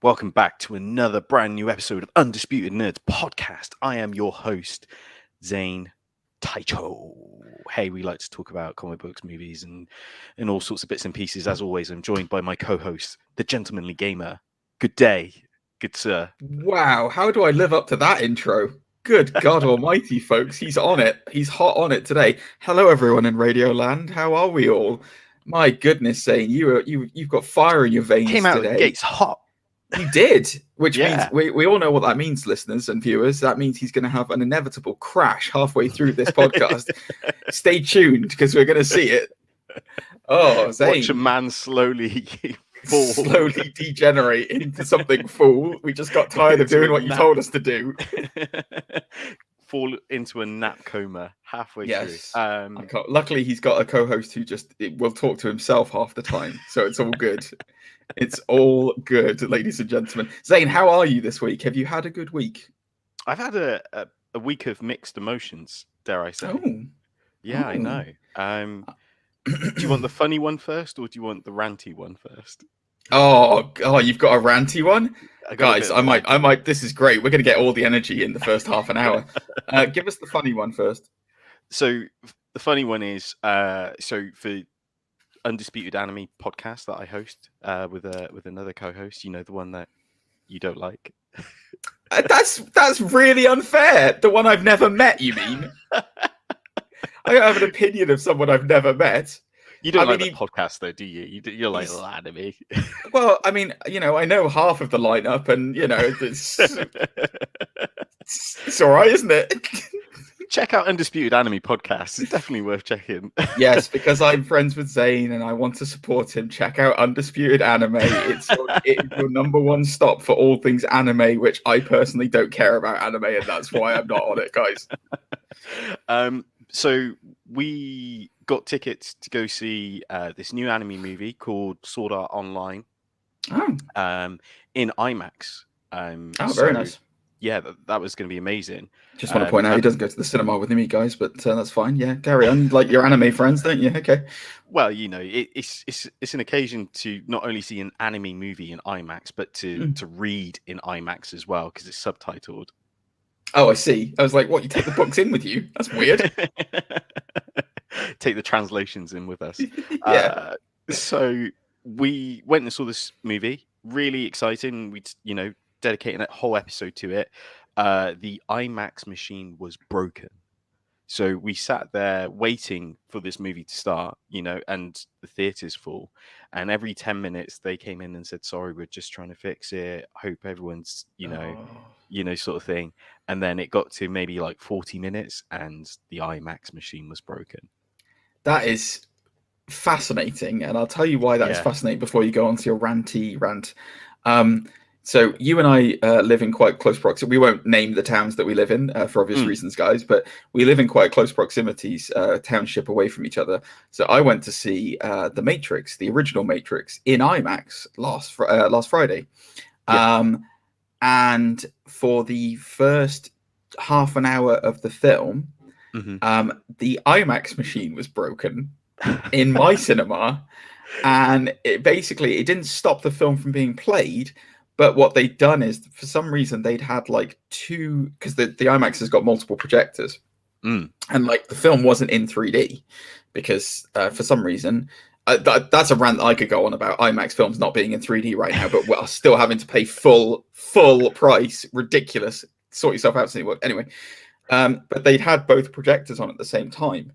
Welcome back to another brand new episode of Undisputed Nerds Podcast. I am your host, Zane Taicho. Hey, we like to talk about comic books, movies, and all sorts of bits and pieces. As always, I'm joined by my co-host, the Gentlemanly Gamer. Good day, good sir. Wow, how do I live up to that intro? Good God almighty, folks. He's on it. He's hot on it today. Hello, everyone in Radio Land. How are we all? My goodness, Zane, you've got fire in your veins Came out today. of the gates hot. You did, which means we all know what that means, listeners and viewers. That means he's going to have an inevitable crash halfway through this podcast. Stay tuned because we're going to see it. Oh, Zane. Watch a man slowly degenerate into something full. We just got tired of doing what you told us to do. Fall into a nap coma halfway through. Luckily, he's got a co-host who will talk to himself half the time, so it's all good. It's all good, ladies and gentlemen. Zane, how are you this week? Have you had a good week? I've had a week of mixed emotions, dare I say. Oh. Yeah, I know. Do you want the funny one first, or do you want the ranty one first? Oh, you've got a ranty one? Guys, I might. This is great. We're going to get all the energy in the first half an hour. Give us the funny one first. So the funny one is, so for Undisputed Anime podcast that I host with another co-host, you know, the one that you don't like. That's really unfair. The one I've never met, you mean? I don't have an opinion of someone I've never met. You don't like the podcast, though, do you? You're like anime. Well, I mean, you know, I know half of the lineup, and you know, it's all right, isn't it? Check out Undisputed Anime Podcast. It's definitely worth checking. Yes, because I'm friends with Zane and I want to support him. Check out Undisputed Anime. It's your number one stop for all things anime, which I personally don't care about anime, and that's why I'm not on it, guys. So we got tickets to go see this new anime movie called Sword Art Online in IMAX. Very nice. Yeah, that was going to be amazing. Just want to point out he doesn't go to the cinema with me, guys, but that's fine. Yeah, carry on. Like your anime friends, don't you? Okay. Well, you know, it's an occasion to not only see an anime movie in IMAX, but to read in IMAX as well, because it's subtitled. Oh, I see. I was like, what? You take the books in with you? That's weird. Take the translations in with us. Yeah. So we went and saw this movie. Really exciting. We, you know, dedicating a whole episode to it. The IMAX machine was broken. So we sat there waiting for this movie to start, you know, and the theater's full. And every 10 minutes they came in and said, sorry, we're just trying to fix it. Hope everyone's, you know, sort of thing. And then it got to maybe like 40 minutes and the IMAX machine was broken. That is fascinating. And I'll tell you why that is fascinating before you go on to your ranty rant. So you and I live in quite close proximity. We won't name the towns that we live in for obvious reasons, guys, but we live in quite close proximities, township away from each other. So I went to see The Matrix, the original Matrix, in IMAX last Friday. Yeah. And for the first half an hour of the film, the IMAX machine was broken in my cinema. And it didn't stop the film from being played. But what they'd done is, for some reason, they'd had like two, because the IMAX has got multiple projectors. And like the film wasn't in 3D because for some reason, that's a rant that I could go on about IMAX films not being in 3D right now, but we're still having to pay full price. Ridiculous. Sort yourself out. Anyway, but they'd had both projectors on at the same time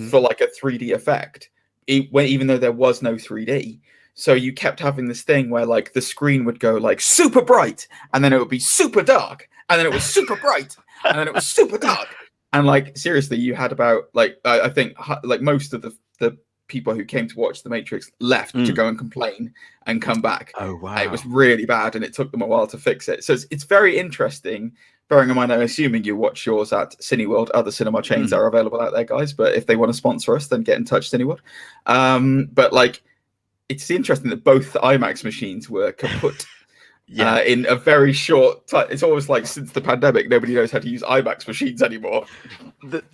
for like a 3D effect, even though there was no 3D. So you kept having this thing where like the screen would go like super bright and then it would be super dark and then it was super bright and then it was super dark. And like, seriously, you had about like, I think like most of the people who came to watch The Matrix left to go and complain and come back. Oh, wow. It was really bad and it took them a while to fix it. So it's very interesting. Bearing in mind, I'm assuming you watch yours at Cineworld. Other cinema chains are available out there, guys. But if they want to sponsor us, then get in touch, Cineworld. But like, it's interesting that both the IMAX machines were kaput in a very short time. It's almost like since the pandemic, nobody knows how to use IMAX machines anymore.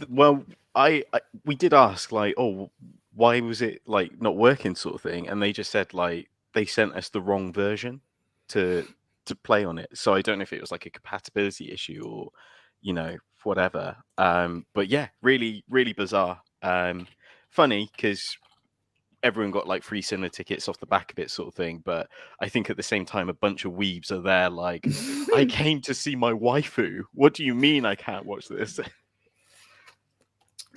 Well, we did ask like, oh, why was it like not working, sort of thing, and they just said like they sent us the wrong version to play on it. So I don't know if it was like a compatibility issue or whatever. But yeah, really really bizarre. Funny because everyone got like free cinema tickets off the back of it, sort of thing. But I think at the same time, a bunch of weebs are there like, I came to see my waifu. What do you mean I can't watch this?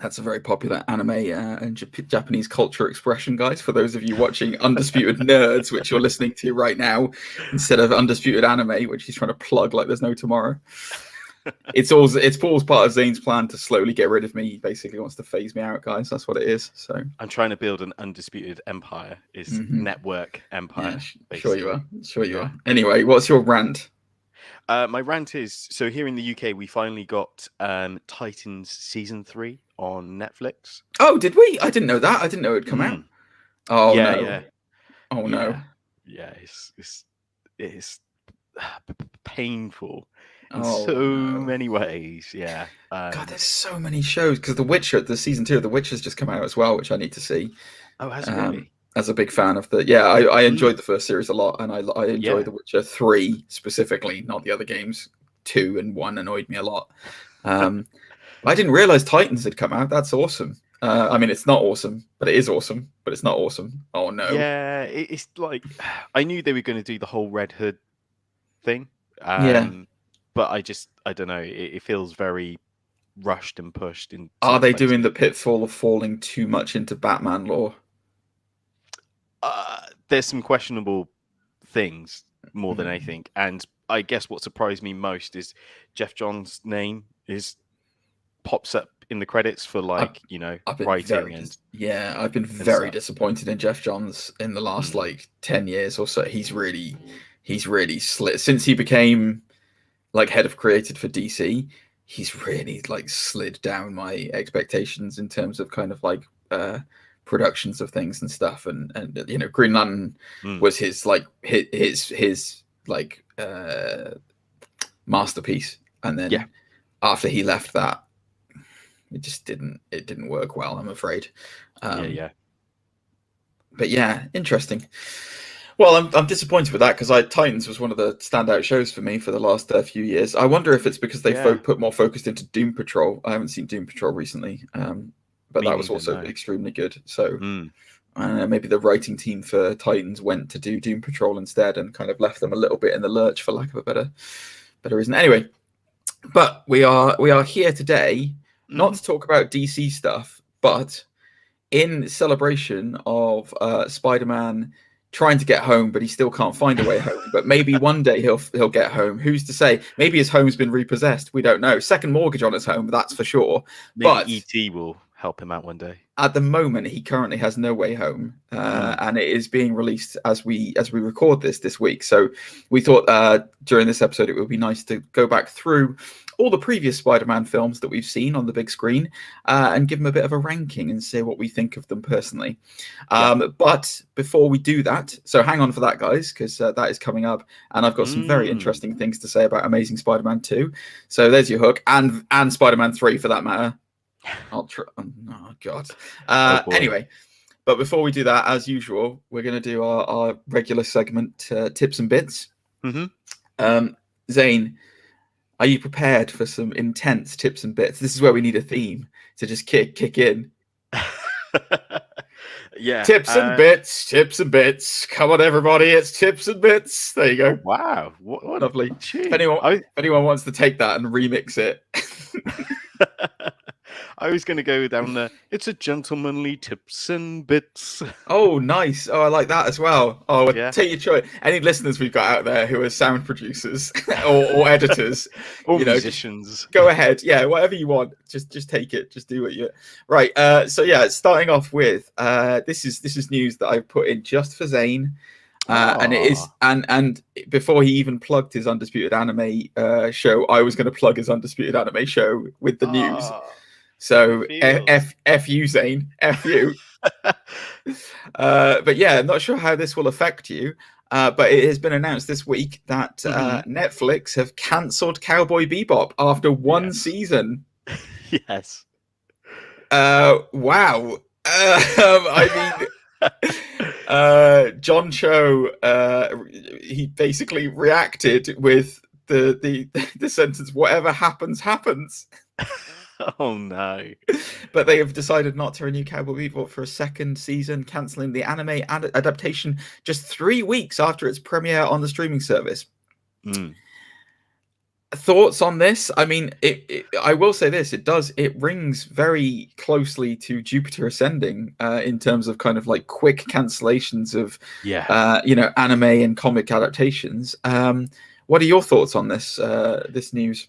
That's a very popular anime and Japanese culture expression, guys. For those of you watching Undisputed Nerds, which you're listening to right now, instead of Undisputed Anime, which he's trying to plug like there's no tomorrow. It's Paul's part of Zane's plan to slowly get rid of me. He basically wants to phase me out, guys. That's what it is. So I'm trying to build an undisputed empire. Is network empire. Yeah, sure you are. Sure you are. Anyway, what's your rant? My rant is, so here in the UK, we finally got Titans season 3 on Netflix. Oh, did we? I didn't know that. I didn't know it'd come out. Oh yeah, no! Yeah. Oh no! Yeah, it's painful in so many ways. Yeah. God, there's so many shows because the season 2 of The Witcher's just come out as well, which I need to see. Oh, has it really? As a big fan of I enjoyed the first series a lot, and I enjoyed The Witcher 3 specifically, not the other games. 2 and 1 annoyed me a lot. I didn't realize Titans had come out. That's awesome. I mean, it's not awesome, but it is awesome. But it's not awesome. Oh no. Yeah, it's like I knew they were going to do the whole Red Hood thing. But I don't know. It feels very rushed and pushed. Are they doing the pitfall of falling too much into Batman lore? There's some questionable things more than anything, and I guess what surprised me most is Jeff Johns' name pops up in the credits for writing and I've been very disappointed in Jeff Johns in the last 10 years or so. He's really slid since he became head of creative for DC. He's really slid down my expectations in terms of kind of productions of things and stuff, and Green Lantern was his masterpiece, and then after he left that, it just didn't work well, I'm afraid. But yeah, interesting. Well, I'm disappointed with that because Titans was one of the standout shows for me for the last few years. I wonder if it's because they put more focus into Doom Patrol. I haven't seen Doom Patrol recently, but that was also extremely good. So maybe the writing team for Titans went to do Doom Patrol instead and kind of left them a little bit in the lurch, for lack of a better reason. Anyway, but we are here today not to talk about DC stuff, but in celebration of Spider-Man trying to get home, but he still can't find a way home. But maybe one day he'll get home. Who's to say? Maybe his home's been repossessed. We don't know. Second mortgage on his home, that's for sure. Maybe but E.T. will help him out one day. At the moment, he currently has no way home, and it is being released as we record this week. So we thought during this episode it would be nice to go back through all the previous Spider-Man films that we've seen on the big screen and give them a bit of a ranking and say what we think of them personally. But before we do that, so hang on for that, guys, because that is coming up, and I've got some very interesting things to say about Amazing Spider-Man 2. So there's your hook, and Spider-Man 3 for that matter. I'll try. Oh God. Anyway, but before we do that, as usual, we're going to do our regular segment, tips and bits. Zane, are you prepared for some intense tips and bits? This is where we need a theme to just kick in. Tips and bits. Come on, everybody, it's tips and bits. There you go. Oh, wow, what lovely. If anyone wants to take that and remix it. I was going to go down it's a gentlemanly tips and bits. Oh, nice. Oh, I like that as well. Oh, take your choice. Any listeners we've got out there who are sound producers or editors, or musicians, go ahead. Yeah, whatever you want. Just take it. Just do what you. Right. So starting off with this is news that I've put in just for Zane. And it is, and before he even plugged his Undisputed Anime show, I was going to plug his Undisputed Anime show with the news. So F you, Zane, F you. But yeah, I'm not sure how this will affect you. But it has been announced this week that Netflix have cancelled Cowboy Bebop after one season. Yes. Wow. I mean, John Cho, he basically reacted with the sentence, "Whatever happens, happens." Oh no. But they have decided not to renew Cowboy Bebop for a second season, cancelling the anime adaptation just 3 weeks after its premiere on the streaming service. Thoughts on this? I mean, I will say this: it rings very closely to Jupiter Ascending in terms of kind of like quick cancellations of anime and comic adaptations. What are your thoughts on this news?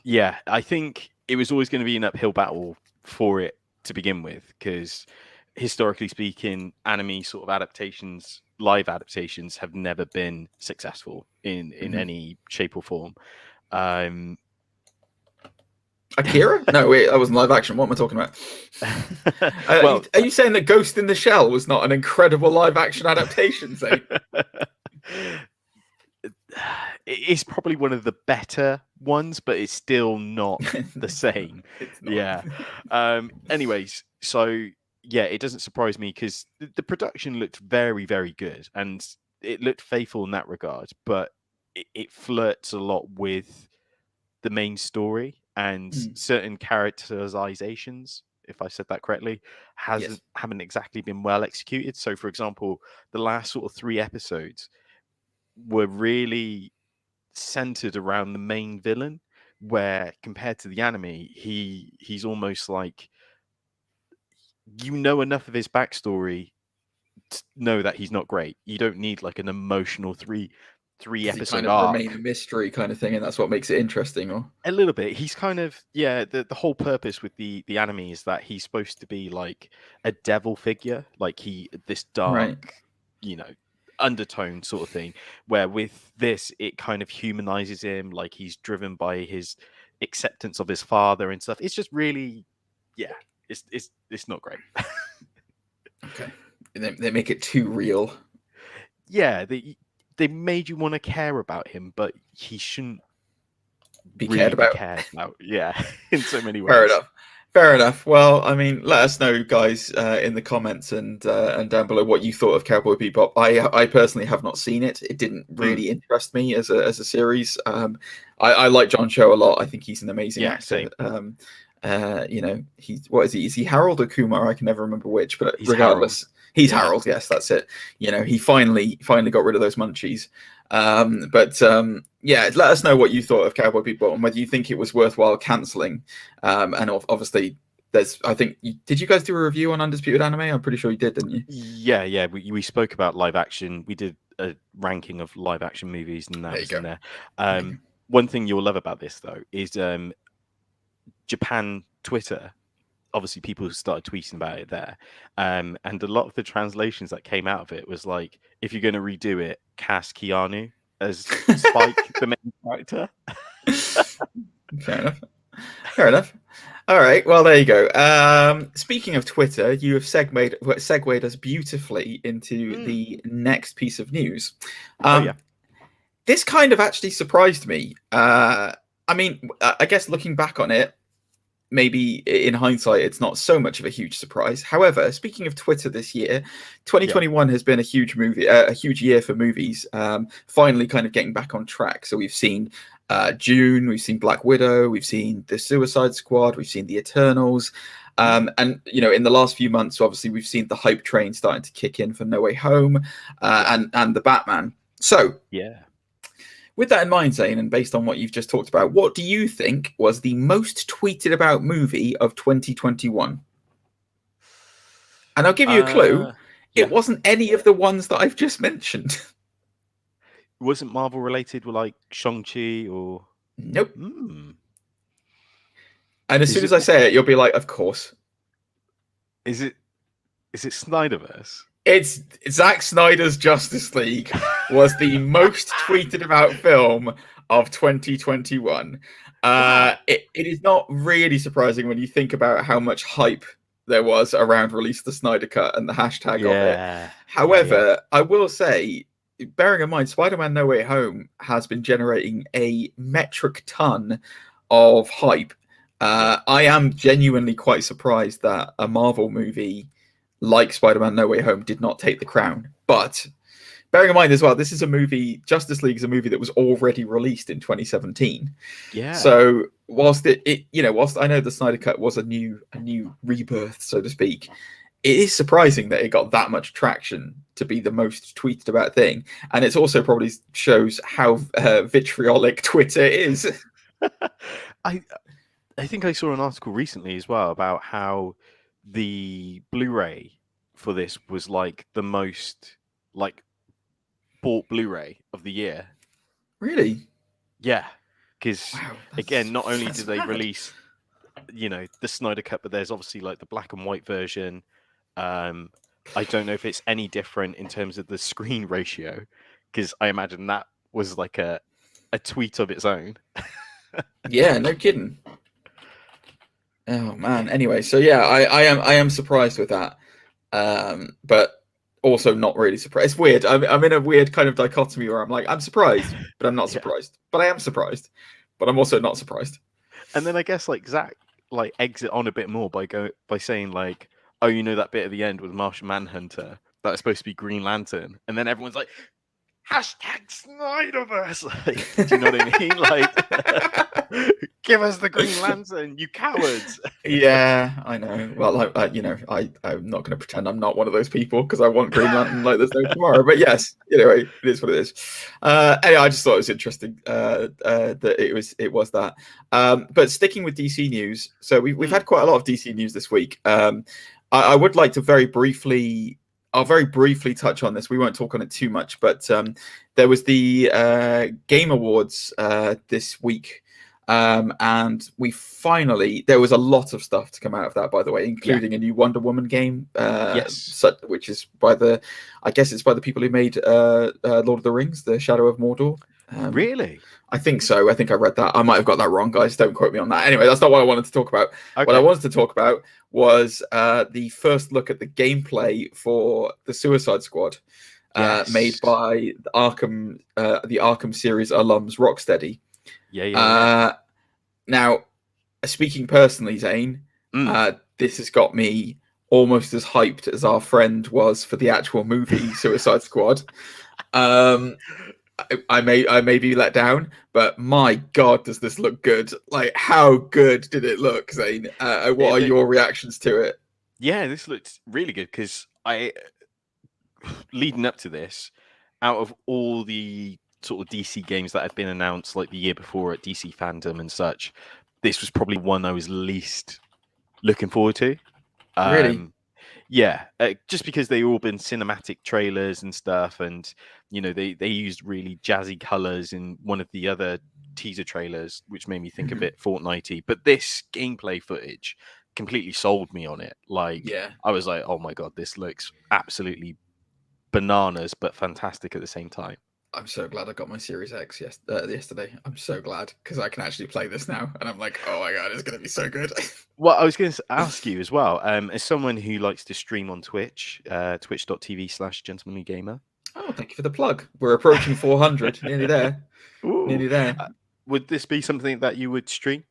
Yeah, I think it was always going to be an uphill battle for it to begin with, because historically speaking, anime sort of adaptations, live adaptations, have never been successful in any shape or form. Akira? No, wait, that wasn't live action. What am I talking about? Well, are you saying that Ghost in the Shell was not an incredible live action adaptation, Zane? It's probably one of the better ones, but it's still not the same. Yeah. Anyways, so yeah, it doesn't surprise me because the production looked very, very good and it looked faithful in that regard, but it flirts a lot with the main story and certain characterizations, if I said that correctly, haven't exactly been well executed. So, for example, the last sort of 3 episodes were really centered around the main villain, where compared to the anime, he's almost like, you know, enough of his backstory to know that he's not great. You don't need like an emotional three episode kind of arc. remain a mystery kind of thing, and that's what makes it interesting. Or a little bit, he's kind of the whole purpose with the anime is that he's supposed to be like a devil figure, like this dark, undertone sort of thing, where with this it kind of humanizes him, like he's driven by his acceptance of his father and stuff. It's just really it's not great. Okay, they make it too real. They made you want to care about him, but he shouldn't be really cared about. In so many ways. Fair enough. Well, I mean, let us know, guys, in the comments and down below what you thought of Cowboy Bebop. I personally have not seen it. It didn't really interest me as a series. I like John Cho a lot. I think he's an amazing actor. Same. What is he? Is he Harold or Kumar? I can never remember which. But regardless, he's Harold. Yes, that's it. He finally got rid of those munchies. Let us know what you thought of Cowboy Bebop and whether you think it was worthwhile cancelling. And obviously, did you guys do a review on Undisputed Anime? I'm pretty sure you did, didn't you? Yeah. We spoke about live action. We did a ranking of live action movies, and that was in there. One thing you'll love about this though is Japan Twitter. Obviously, people started tweeting about it there, and a lot of the translations that came out of it was like, if you're going to redo it, cast Keanu as Spike, the main character. Fair enough. All right. Well, there you go. Speaking of Twitter, you have segued us beautifully into the next piece of news. This kind of actually surprised me. I mean, I guess looking back on it, maybe in hindsight, it's not so much of a huge surprise. However, speaking of Twitter this year, 2021 has been a huge year for movies, finally kind of getting back on track. So we've seen June, we've seen Black Widow, we've seen The Suicide Squad, we've seen The Eternals. And, in the last few months, obviously, we've seen the hype train starting to kick in for No Way Home and The Batman. So, with that in mind, Zane, and based on what you've just talked about, what do you think was the most tweeted about movie of 2021? And I'll give you a clue. It wasn't any of the ones that I've just mentioned. It wasn't Marvel related, like Shang-Chi or... Nope. And as soon as I say it, you'll be like, of course. Is it Snyderverse? It's Zack Snyder's Justice League was the most tweeted about film of 2021. It is not really surprising when you think about how much hype there was around release the Snyder Cut and the hashtag of it. However, I will say, bearing in mind, Spider-Man No Way Home has been generating a metric ton of hype I am genuinely quite surprised that a Marvel movie like Spider-Man No Way Home did not take the crown. But bearing in mind as well, this is a movie, Justice League is a movie that was already released in 2017. Yeah. So whilst whilst I know the Snyder Cut was a new rebirth, so to speak, it is surprising that it got that much traction to be the most tweeted about thing. And it also probably shows how vitriolic Twitter is. I think I saw an article recently as well about how the Blu-ray for this was like the most bought Blu-ray of the year. Really? Yeah, because again, not only did they mad. release, the Snyder Cut, but there's obviously like the black and white version. I don't know if it's any different in terms of the screen ratio, because I imagine that was like a tweet of its own. Yeah, no kidding. Oh man. Anyway, so yeah, I am surprised with that, but also not really surprised. It's weird. I'm in a weird kind of dichotomy where I'm like, I'm surprised, but I'm not surprised. But I am surprised, but I'm also not surprised. And then I guess Zach eggs it on a bit more by saying like, oh, that bit at the end with Martian Manhunter that is supposed to be Green Lantern, and then everyone's like, #Snyderverse. Do you know what I mean? Give us the Green Lantern, you cowards. Yeah, I know. Well, I'm not going to pretend I'm not one of those people because I want Green Lantern like there's no tomorrow. But yes, anyway, it is what it is. Anyway, I just thought it was interesting that it was that. But sticking with DC news, so we've had quite a lot of DC news this week. I would like to I'll very briefly touch on this. We won't talk on it too much, but there was the Game Awards this week. And there was a lot of stuff to come out of that, by the way, including a new Wonder Woman game. Yes. Which is by the people who made Lord of the Rings, The Shadow of Mordor. Really? I think so. I think I read that. I might have got that wrong, guys. Don't quote me on that. Anyway, that's not what I wanted to talk about. Okay. What I wanted to talk about was the first look at the gameplay for the Suicide Squad, made by the Arkham series alums Rocksteady. Yeah. Now, speaking personally, Zane, this has got me almost as hyped as our friend was for the actual movie Suicide Squad. I may be let down, but my God, does this look good? Like, how good did it look, Zane? What are your reactions to it? Yeah, this looked really good because leading up to this, out of all the sort of DC games that had been announced like the year before at DC Fandom and such, this was probably one I was least looking forward to. Really? Yeah, just because they all been cinematic trailers and stuff, and they used really jazzy colors in one of the other teaser trailers, which made me think a bit Fortnite-y. But this gameplay footage completely sold me on it. I was like, oh my God, this looks absolutely bananas, but fantastic at the same time. I'm so glad I got my Series X yesterday. I'm so glad because I can actually play this now, and I'm like, oh my God, it's going to be so good. Well, I was going to ask you as well, as someone who likes to stream on Twitch, twitch.tv/gentlemanlygamer. Oh, thank you for the plug. We're approaching 400, nearly there. Ooh. Nearly there. Would this be something that you would stream?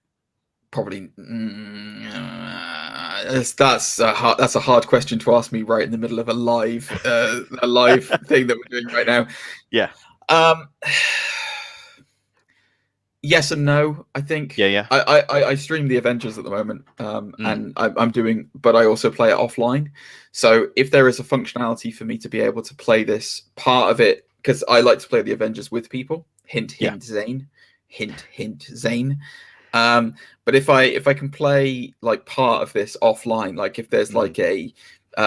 Probably. That's a hard question to ask me right in the middle of a live thing that we're doing right now. Yeah. Yes and no, I think. Yeah. I stream the Avengers at the moment, and but I also play it offline. So if there is a functionality for me to be able to play this part of it, because I like to play the Avengers with people. Hint, Zane. Hint, Zane. But if I can play like part of this offline, like if there's like a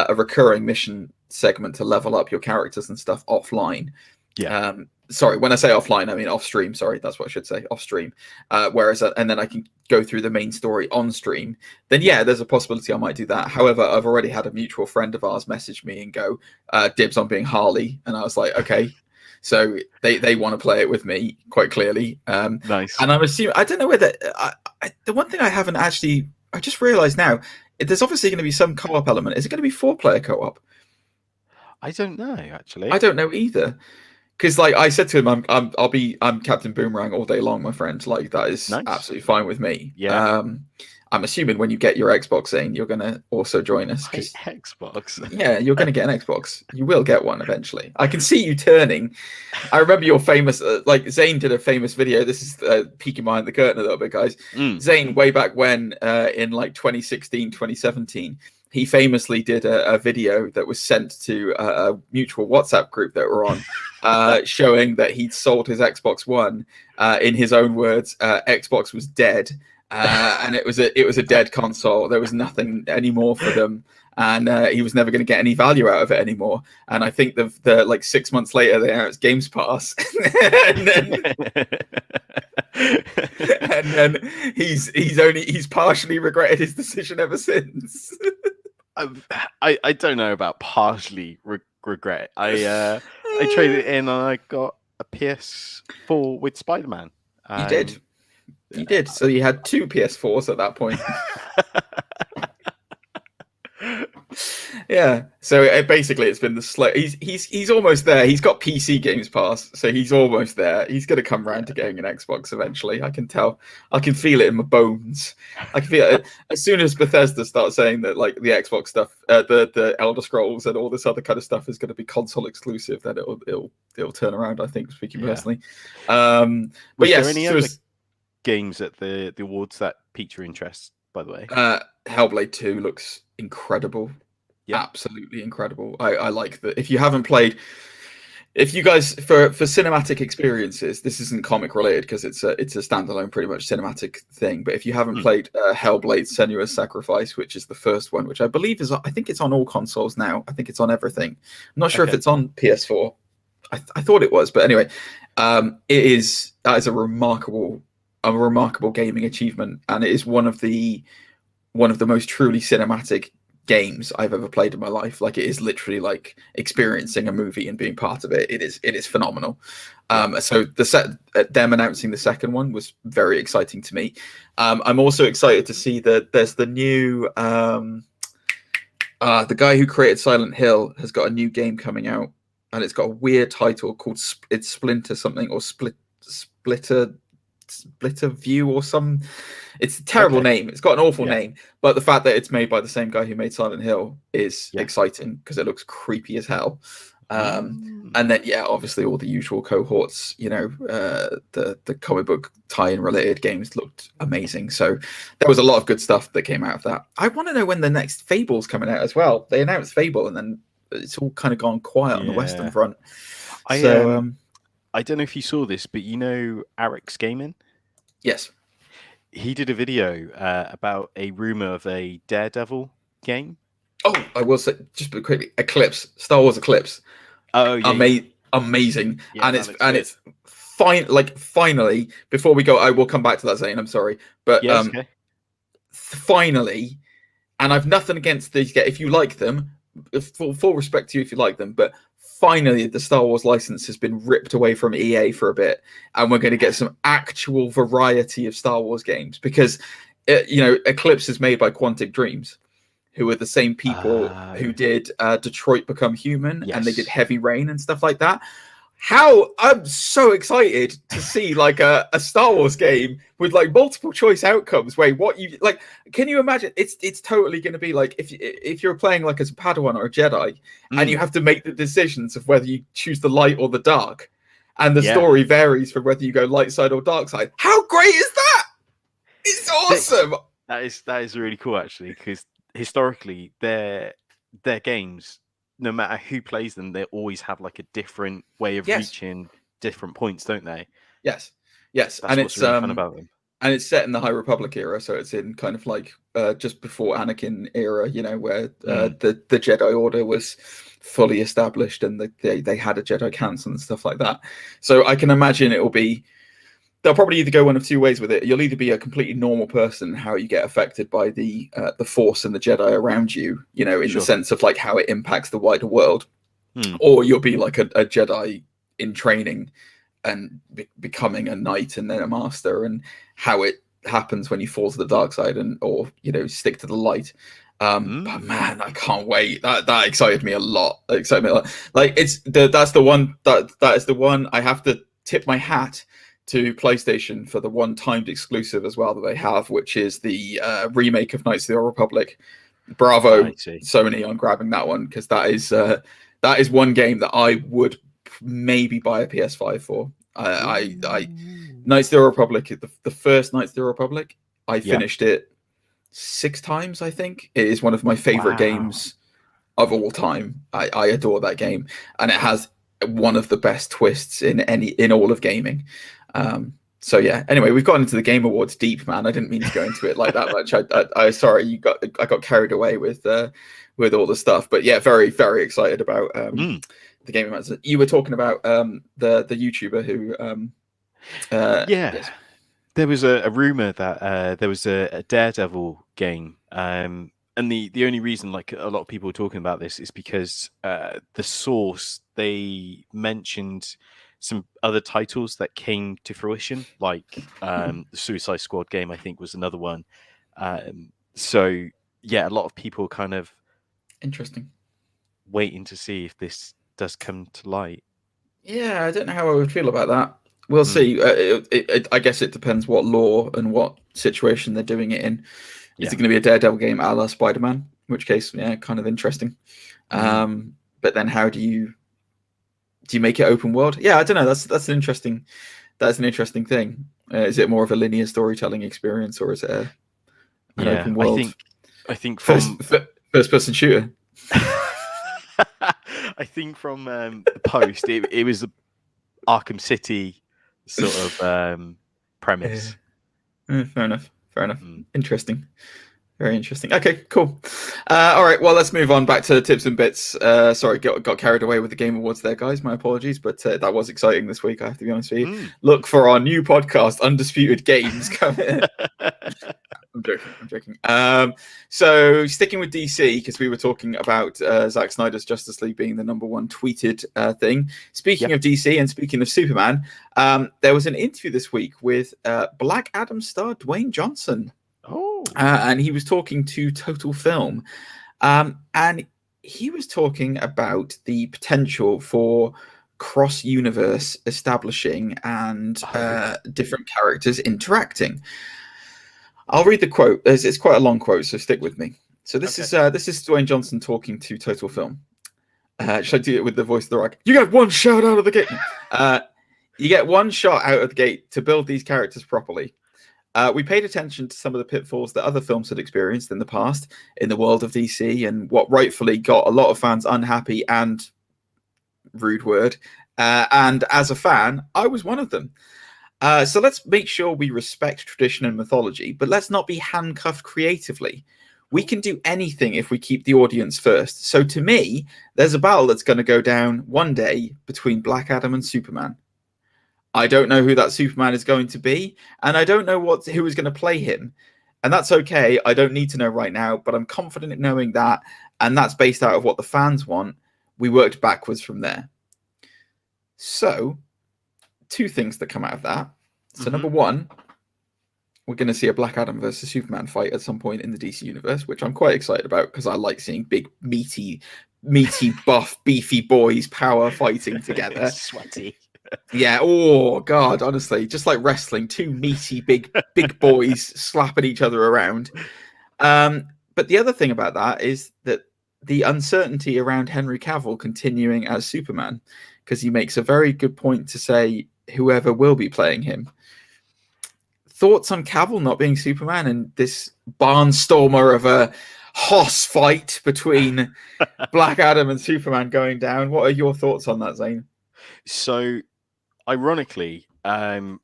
recurring mission segment to level up your characters and stuff offline. Yeah. Sorry, when I say offline, I mean off stream. Sorry, that's what I should say, off stream. And then I can go through the main story on stream. Then there's a possibility I might do that. However, I've already had a mutual friend of ours message me and go, dibs on being Harley, and I was like, okay. So they want to play it with me quite clearly. Nice. And I'm assuming, I don't know whether the one thing I haven't actually, I just realized now, there's obviously going to be some co-op element. Is it going to be 4-player co-op? I don't know, actually. I don't know either. Because like I said to him, I'm Captain Boomerang all day long, my friend. Like that is absolutely fine with me. Yeah. I'm assuming when you get your Xbox, Zane, you're going to also join us. My Xbox. Yeah, you're going to get an Xbox. You will get one eventually. I can see you turning. I remember your famous, like Zane did a famous video. This is peeking behind the curtain a little bit, guys. Zane, way back when, in like 2016, 2017, he famously did a video that was sent to a mutual WhatsApp group that we're on, showing that he'd sold his Xbox One. In his own words, Xbox was dead. And it was a dead console. There was nothing anymore for them, and he was never going to get any value out of it anymore. And I think the like 6 months later, they announced Games Pass, and then he's partially regretted his decision ever since. I don't know about partially regret. I traded it in and I got a PS4 with Spider-Man. You did. You did. So you had 2 PS4s at that point. Yeah. So basically, it's been the slow. He's almost there. He's got PC Games Pass, so he's almost there. He's going to come around to getting an Xbox eventually. I can tell. I can feel it in my bones. I can feel it as soon as Bethesda starts saying that, like the Xbox stuff, the Elder Scrolls and all this other kind of stuff is going to be console exclusive. Then it'll turn around. I think, speaking personally. But yes, there any other games at the awards that piqued your interest, by the way? Hellblade 2 looks incredible. Yeah, absolutely incredible. I like that. If you haven't played, if you guys for cinematic experiences, this isn't comic related because it's a standalone pretty much cinematic thing. But if you haven't played Hellblade: Senua's Sacrifice, which is the first one, which I believe I think it's on all consoles now. I think it's on everything. I'm not sure if it's on PS4. I thought it was, but anyway, that is a remarkable gaming achievement, and it is one of the most truly cinematic games I've ever played in my life. Like, it is literally like experiencing a movie and being part of it. It is phenomenal. So them announcing the second one was very exciting to me. I'm also excited to see that there's the new the guy who created Silent Hill has got a new game coming out, and it's got a weird title called it's Splinter something or Splitter View or some. It's a terrible name. It's got an awful name, but the fact that it's made by the same guy who made Silent Hill is exciting because it looks creepy as hell. And then obviously all the usual cohorts, the comic book tie-in related games looked amazing. So there was a lot of good stuff that came out of that. I want to know when the next Fable's coming out as well. They announced Fable and then it's all kind of gone quiet on the Western front. I don't know if you saw this, but Arex Gaming? Yes. He did a video about a rumor of a Daredevil game. Oh, I will say, just quickly, Eclipse, Star Wars Eclipse. Oh, yeah. Amazing. Yeah, it's fine. Like, finally, before we go, I will come back to that, Zane. I'm sorry. But finally, and I've nothing against these guys. If you like them, full respect to you if you like them, but finally the Star Wars license has been ripped away from EA for a bit, and we're going to get some actual variety of Star Wars games because Eclipse is made by Quantic Dreams, who are the same people who did Detroit Become Human, and they did Heavy Rain and stuff like that. I'm so excited to see like a Star Wars game with like multiple choice outcomes. Can you imagine? It's totally going to be like if you're playing like as a Padawan or a Jedi, and you have to make the decisions of whether you choose the light or the dark, and the story varies from whether you go light side or dark side. How great is that? It's awesome. That is really cool actually, because historically their games, no matter who plays them, they always have like a different way of reaching different points, don't they? Yes. That's and what's really fun about them. And it's set in the High Republic era, so it's in kind of like just before Anakin era, where the Jedi Order was fully established and they had a Jedi Council and stuff like that. So I can imagine they'll probably either go one of two ways with it. You'll either be a completely normal person, how you get affected by the Force and the Jedi around you, in the sense of like how it impacts the wider world, or you'll be like a Jedi in training and becoming a knight and then a master, and how it happens when you fall to the dark side or stick to the light. But man, I can't wait. That excited me a lot. Like that's the one that is the one I have to tip my hat to PlayStation for the one timed exclusive as well that they have, which is the remake of Knights of the Old Republic. Bravo, Sony, on grabbing that one, because that is one game that I would maybe buy a PS5 for. Knights of the Old Republic, the first Knights of the Old Republic, I finished it 6 times, I think. It is one of my favorite games of all time. I adore that game, and it has one of the best twists in all of gaming. So yeah. Anyway, we've gotten into the Game Awards deep, man. I didn't mean to go into it like that much. I sorry, I got carried away with all the stuff. But yeah, very very excited about the Game Awards. You were talking about the YouTuber who yes. There was a rumor that there was a Daredevil game, and the only reason like a lot of people were talking about this is because the source, they mentioned some other titles that came to fruition, like the Suicide Squad game, I think, was another one. So yeah, a lot of people kind of interesting waiting to see if this does come to light. Yeah, I don't know how I would feel about that. We'll see. I guess it depends what law and what situation they're doing it in. Is it going to be a Daredevil game a la Spider-Man? In which case, yeah, kind of interesting. But then how do you make it open world? Yeah, I don't know. That's an interesting thing. Is it more of a linear storytelling experience, or is it an open world? I think from first person shooter. I think from the post, it was the Arkham City sort of premise. Fair enough. Interesting. Very interesting. Okay, cool. All right, well, let's move on back to tips and bits. Sorry, got carried away with the Game Awards there, guys. My apologies, but that was exciting this week, I have to be honest with you. Look for our new podcast, Undisputed Games, coming. I'm joking. So sticking with DC, because we were talking about Zack Snyder's Justice League being the #1 tweeted thing. Speaking of DC and speaking of Superman, there was an interview this week with Black Adam star Dwayne Johnson. And he was talking to Total Film. And he was talking about the potential for cross-universe establishing and different characters interacting. I'll read the quote. It's quite a long quote, so stick with me. So this is Dwayne Johnson talking to Total Film. Should I do it with the voice of the Rock? You get one shot out of the gate. You get one shot out of the gate to build these characters properly. We paid attention to some of the pitfalls that other films had experienced in the past in the world of DC, and what rightfully got a lot of fans unhappy and rude word. And as a fan, I was one of them. So let's make sure we respect tradition and mythology, but let's not be handcuffed creatively. We can do anything if we keep the audience first. So to me, there's a battle that's going to go down one day between Black Adam and Superman. I don't know who that Superman is going to be, and I don't know who is going to play him. And that's okay. I don't need to know right now, but I'm confident in knowing that, and that's based out of what the fans want. We worked backwards from there. So, 2 things that come out of that. So, number 1, we're going to see a Black Adam versus Superman fight at some point in the DC universe, which I'm quite excited about because I like seeing big, meaty, buff, beefy boys power fighting together. Sweaty. Yeah. Oh God. Honestly, just like wrestling, 2 meaty big boys slapping each other around. But the other thing about that is that the uncertainty around Henry Cavill continuing as Superman, because he makes a very good point to say whoever will be playing him. Thoughts on Cavill not being Superman and this barnstormer of a hoss fight between Black Adam and Superman going down? What are your thoughts on that, Zane? So, ironically, Henry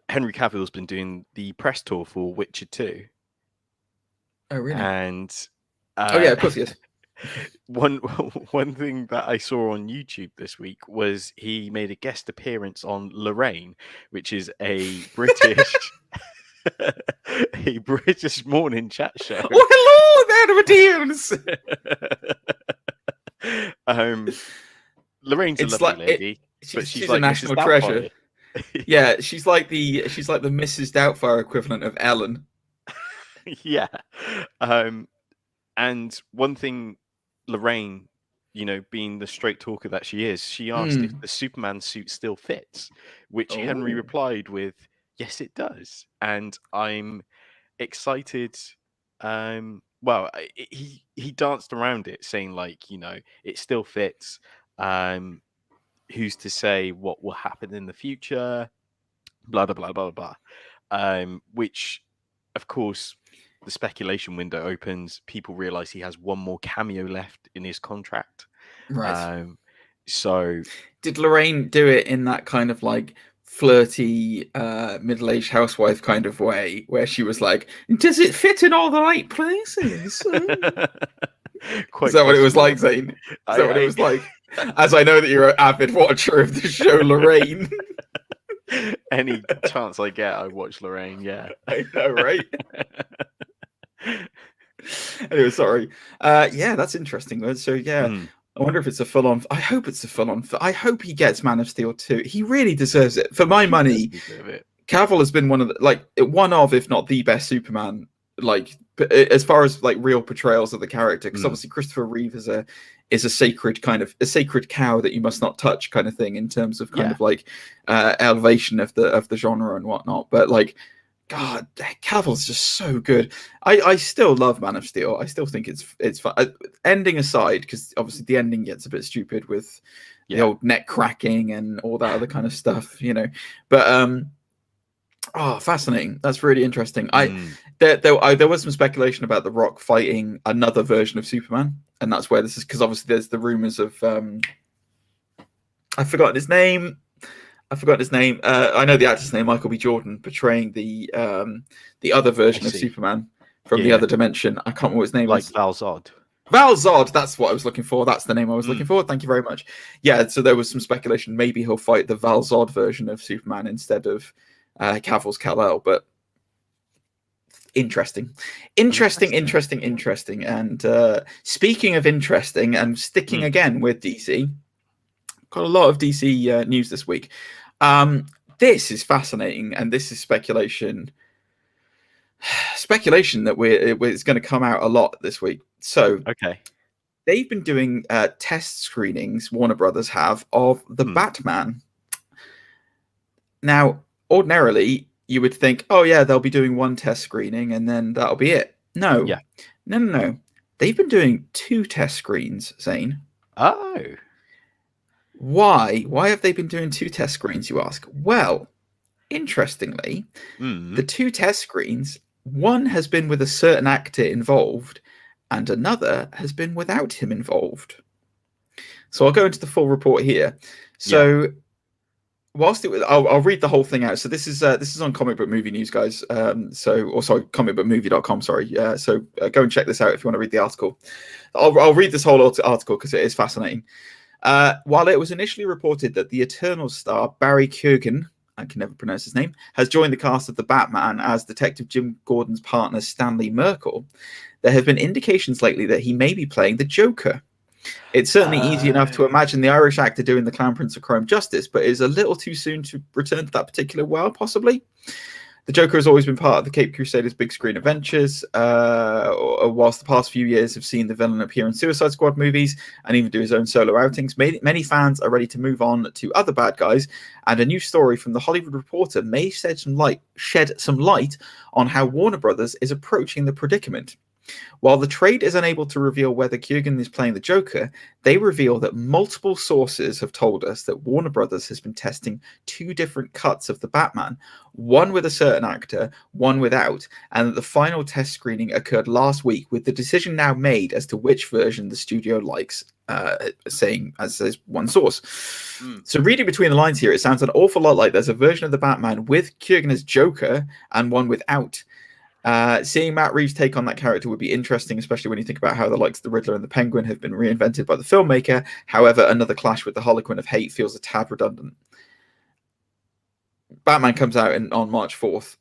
Cavill's been doing the press tour for Witcher 2. Oh, really? And oh, yeah, of course he is. One thing that I saw on YouTube this week was he made a guest appearance on Lorraine, which is a British morning chat show. Oh, hello there, dears. Lorraine's a lovely lady, but she's like a national treasure. Yeah, she's like the Mrs. Doubtfire equivalent of Ellen. Yeah. And one thing Lorraine being the straight talker that she is, she asked if the Superman suit still fits, which Henry replied with, "Yes, it does." And I'm excited. Well, he danced around it, saying like, it still fits. Who's to say what will happen in the future? Blah blah blah blah blah. Which, of course, the speculation window opens. People realize he has one more cameo left in his contract. Right. So, did Lorraine do it in that kind of like flirty, middle-aged housewife kind of way, where she was like, "Does it fit in all the right places?" Is that what it was like, Zane? Is that what it was like? As I know that you're an avid watcher of the show Lorraine. Any chance I get, I watch Lorraine. Yeah, I know, right? Anyway, sorry. Yeah, that's interesting. So yeah, I wonder if it's a full-on. I hope it's a full-on. I hope he gets Man of Steel 2. He really deserves it. For my money, Cavill has been one of if not the best Superman. Like, as far as like real portrayals of the character, because obviously Christopher Reeve is a sacred cow that you must not touch kind of thing in terms of kind of like elevation of the genre and whatnot. But like, God, Cavill's just so good. I still love Man of Steel. I still think it's fun. Ending aside, because obviously the ending gets a bit stupid with the old neck cracking and all that other kind of stuff, But fascinating. That's really interesting. There was some speculation about The Rock fighting another version of Superman, and that's where this is, because obviously there's the rumors of I've forgotten his name. I know the actor's name, Michael B. Jordan, portraying the other version of Superman from the other dimension. I can't remember what his name is. Like Val Zod. Val Zod, that's what I was looking for. That's the name I was looking for. Thank you very much. Yeah, so there was some speculation. Maybe he'll fight the Val Zod version of Superman instead of Cavill's Kal-El, but interesting. And speaking of interesting, and sticking again with DC, got a lot of DC news this week. This is fascinating, and this is speculation that it's going to come out a lot this week. So, they've been doing test screenings. Warner Brothers have of the Batman. Now, ordinarily, you would think, oh yeah, they'll be doing one test screening and then that'll be it. No. They've been doing 2 test screens, Zane. Oh. Why? Why have they been doing 2 test screens, you ask? Well, interestingly, the 2 test screens, one has been with a certain actor involved and another has been without him involved. So I'll go into the full report here. So I'll read the whole thing out. So this is on Comic Book Movie News, guys. comicbookmovie.com. Sorry. So go and check this out if you want to read the article. I'll read this whole article because it is fascinating. While it was initially reported that the Eternals star Barry Keoghan, I can never pronounce his name, has joined the cast of The Batman as Detective Jim Gordon's partner Stanley Merkel, there have been indications lately that he may be playing the Joker. It's certainly easy enough to imagine the Irish actor doing the Clown Prince of Crime justice, but it is a little too soon to return to that particular world, possibly. The Joker has always been part of the Cape Crusaders' big screen adventures, whilst the past few years have seen the villain appear in Suicide Squad movies and even do his own solo outings. Many fans are ready to move on to other bad guys, and a new story from The Hollywood Reporter may shed some light on how Warner Brothers is approaching the predicament. While the trade is unable to reveal whether Keoghan is playing the Joker, they reveal that multiple sources have told us that Warner Brothers has been testing 2 different cuts of the Batman, one with a certain actor, one without, and that the final test screening occurred last week, with the decision now made as to which version the studio likes, saying, as says one source. So reading between the lines here, it sounds an awful lot like there's a version of the Batman with Keoghan as Joker and one without. Seeing Matt Reeves' take on that character would be interesting, especially when you think about how the likes of the Riddler and the Penguin have been reinvented by the filmmaker. However, another clash with the Harlequin of Hate feels a tad redundant. Batman comes out on March 4th.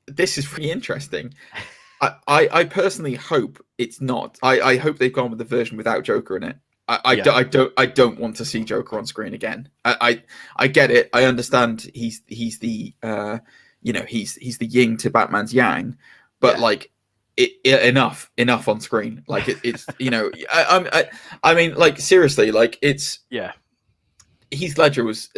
This is really interesting. I personally hope it's not. I hope they've gone with the version without Joker in it. I don't want to see Joker on screen again. I get it. I understand he's the he's the yin to Batman's yang, but like, enough on screen. Like it's I mean, like seriously, like it's Heath Ledger was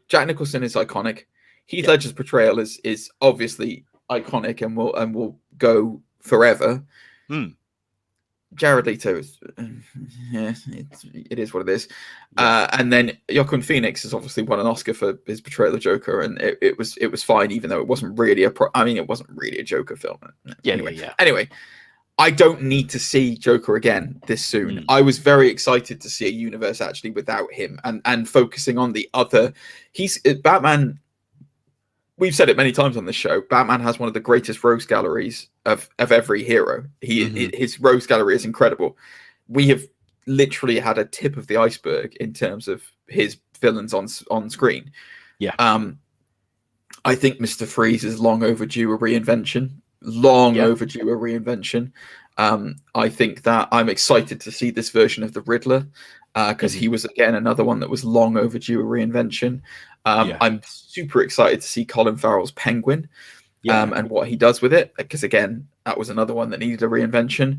Jack Nicholson is iconic. Heath Ledger's portrayal is obviously iconic and will go forever. Jared Leto is, it is what it is. And then Joaquin Phoenix has obviously won an Oscar for his portrayal of Joker, and it was fine, even though it wasn't really it wasn't really a Joker film. Anyway, I don't need to see Joker again this soon. I was very excited to see a universe actually without him and focusing on the other. Batman. We've said it many times on this show. Batman has one of the greatest rogues galleries of every hero. His rogues gallery is incredible. We have literally had a tip of the iceberg in terms of his villains on screen. I think Mr. Freeze is long overdue a reinvention. I think that I'm excited to see this version of the Riddler because he was again another one that was long overdue a reinvention. I'm super excited to see Colin Farrell's Penguin and what he does with it, because again, that was another one that needed a reinvention.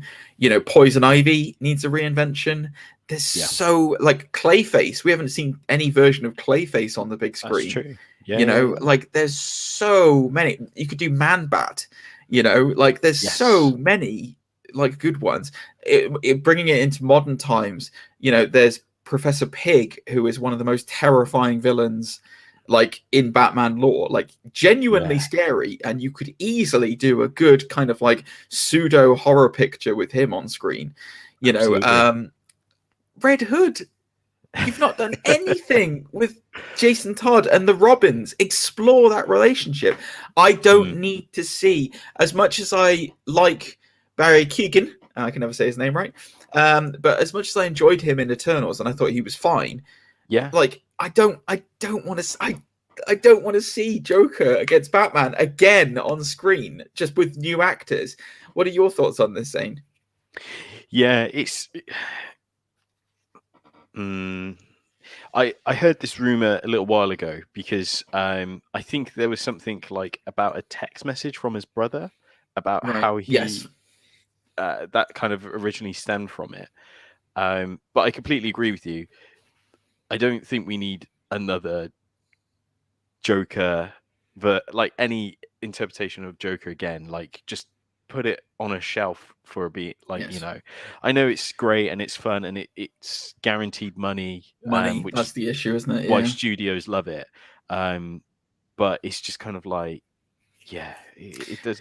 Poison Ivy needs a reinvention. There's so like Clayface. We haven't seen any version of Clayface on the big screen. That's true. Like there's so many. You could do Man-Bat. Like there's so many like good ones. Bringing it into modern times, there's Professor Pig, who is one of the most terrifying villains like in Batman lore, like genuinely scary, and you could easily do a good kind of like pseudo horror picture with him on screen. Red Hood, you've not done anything with Jason Todd and the Robins. Explore that relationship. I don't need to see, as much as I like Barry Keoghan, I can never say his name right, but as much as I enjoyed him in Eternals and I thought he was fine, like I don't want to see Joker against Batman again on screen, just with new actors. What are your thoughts on this, Zane? It's I heard this rumor a little while ago because I think there was something like about a text message from his brother about how he that kind of originally stemmed from it. But I completely agree with you. I don't think we need another Joker, but like any interpretation of Joker again, like just put it on a shelf for a bit. Like, I know it's great and it's fun and it's guaranteed money. Which that's the issue, isn't it? Why studios love it. But it's just kind of like, it does.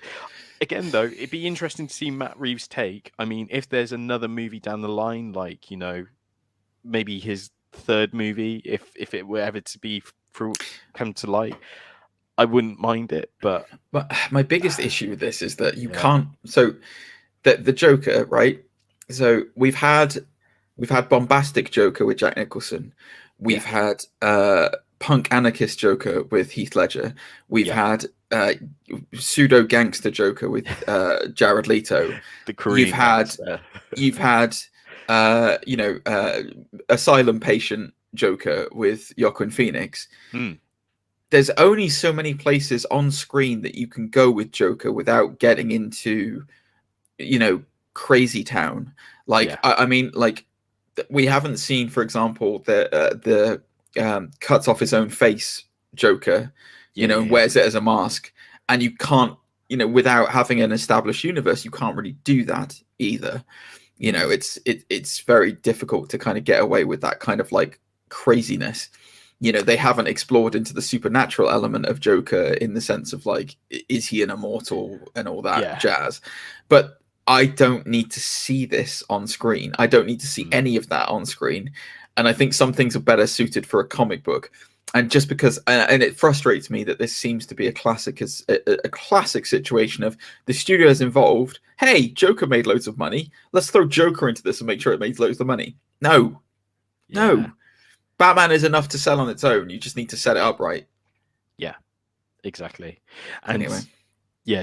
Again, though, it'd be interesting to see Matt Reeves' take. I mean, if there's another movie down the line, like, maybe his third movie, if it were ever to be come to light, I wouldn't mind it. But my biggest issue with this is that you can't. So the Joker, right? So we've had bombastic Joker with Jack Nicholson. We've had punk anarchist Joker with Heath Ledger. We've had pseudo gangster Joker with Jared Leto. You've had asylum patient Joker with Joaquin Phoenix. There's only so many places on screen that you can go with Joker without getting into crazy town. Like I mean, like we haven't seen, for example, the cuts off his own face Joker, and wears it as a mask, and you can't, without having an established universe, you can't really do that either. It's very difficult to kind of get away with that kind of like craziness. They haven't explored into the supernatural element of Joker in the sense of like, is he an immortal and all that jazz? But I don't need to see this on screen. I don't need to see any of that on screen. And I think some things are better suited for a comic book. And just because, and it frustrates me that this seems to be a classic situation of the studios involved. Hey, Joker made loads of money. Let's throw Joker into this and make sure it makes loads of money. No. Batman is enough to sell on its own. You just need to set it up right. Yeah, exactly. And anyway,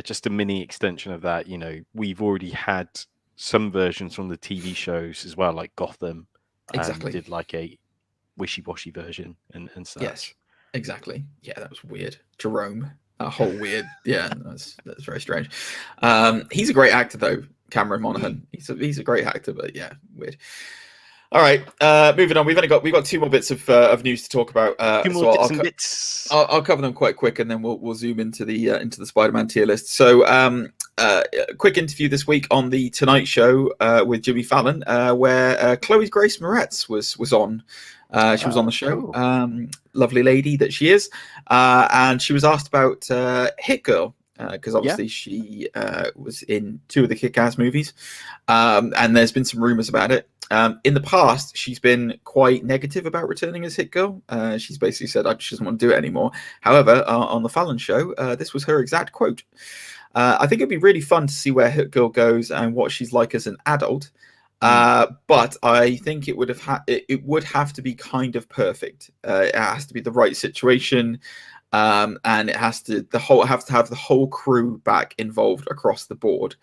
just a mini extension of that. We've already had some versions from the TV shows as well, like Gotham. Exactly. Did like a wishy-washy version and such. Yes, exactly. Yeah, that was weird. Jerome. a whole weird. Yeah, that's very strange. He's a great actor though, Cameron Monaghan. He's a great actor, but yeah, weird. All right, moving on. We've got two more bits of news to talk about. Two more bits. I'll cover them quite quick, and then we'll zoom into the Spider-Man tier list. So, quick interview this week on the Tonight Show with Jimmy Fallon, where Chloe Grace Moretz was on. She was on the show. Cool. Lovely lady that she is, and she was asked about Hit Girl. Because obviously she was in 2 of the Kick-Ass movies, and there's been some rumors about it. In the past, she's been quite negative about returning as Hit Girl. She's basically said she doesn't want to do it anymore. However, on the Fallon show, this was her exact quote. I think it'd be really fun to see where Hit Girl goes and what she's like as an adult. But I think it would have to be kind of perfect. It has to be the right situation. And it has to have the whole crew back involved across the board.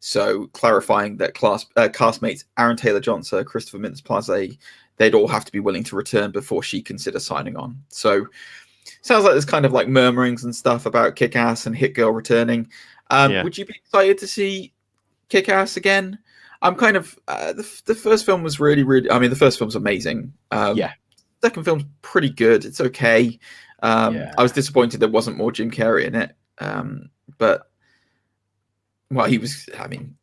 So clarifying that castmates Aaron Taylor-Johnson, Christopher Mintz-Plasse, they'd all have to be willing to return before she considers signing on. So sounds like there's kind of like murmurings and stuff about Kick-Ass and Hit Girl returning. Would you be excited to see Kick-Ass again? I'm kind of the first film was really, really. I mean, the first film's amazing. Second film's pretty good. It's okay. I was disappointed there wasn't more Jim Carrey in it. But well, he was. I mean,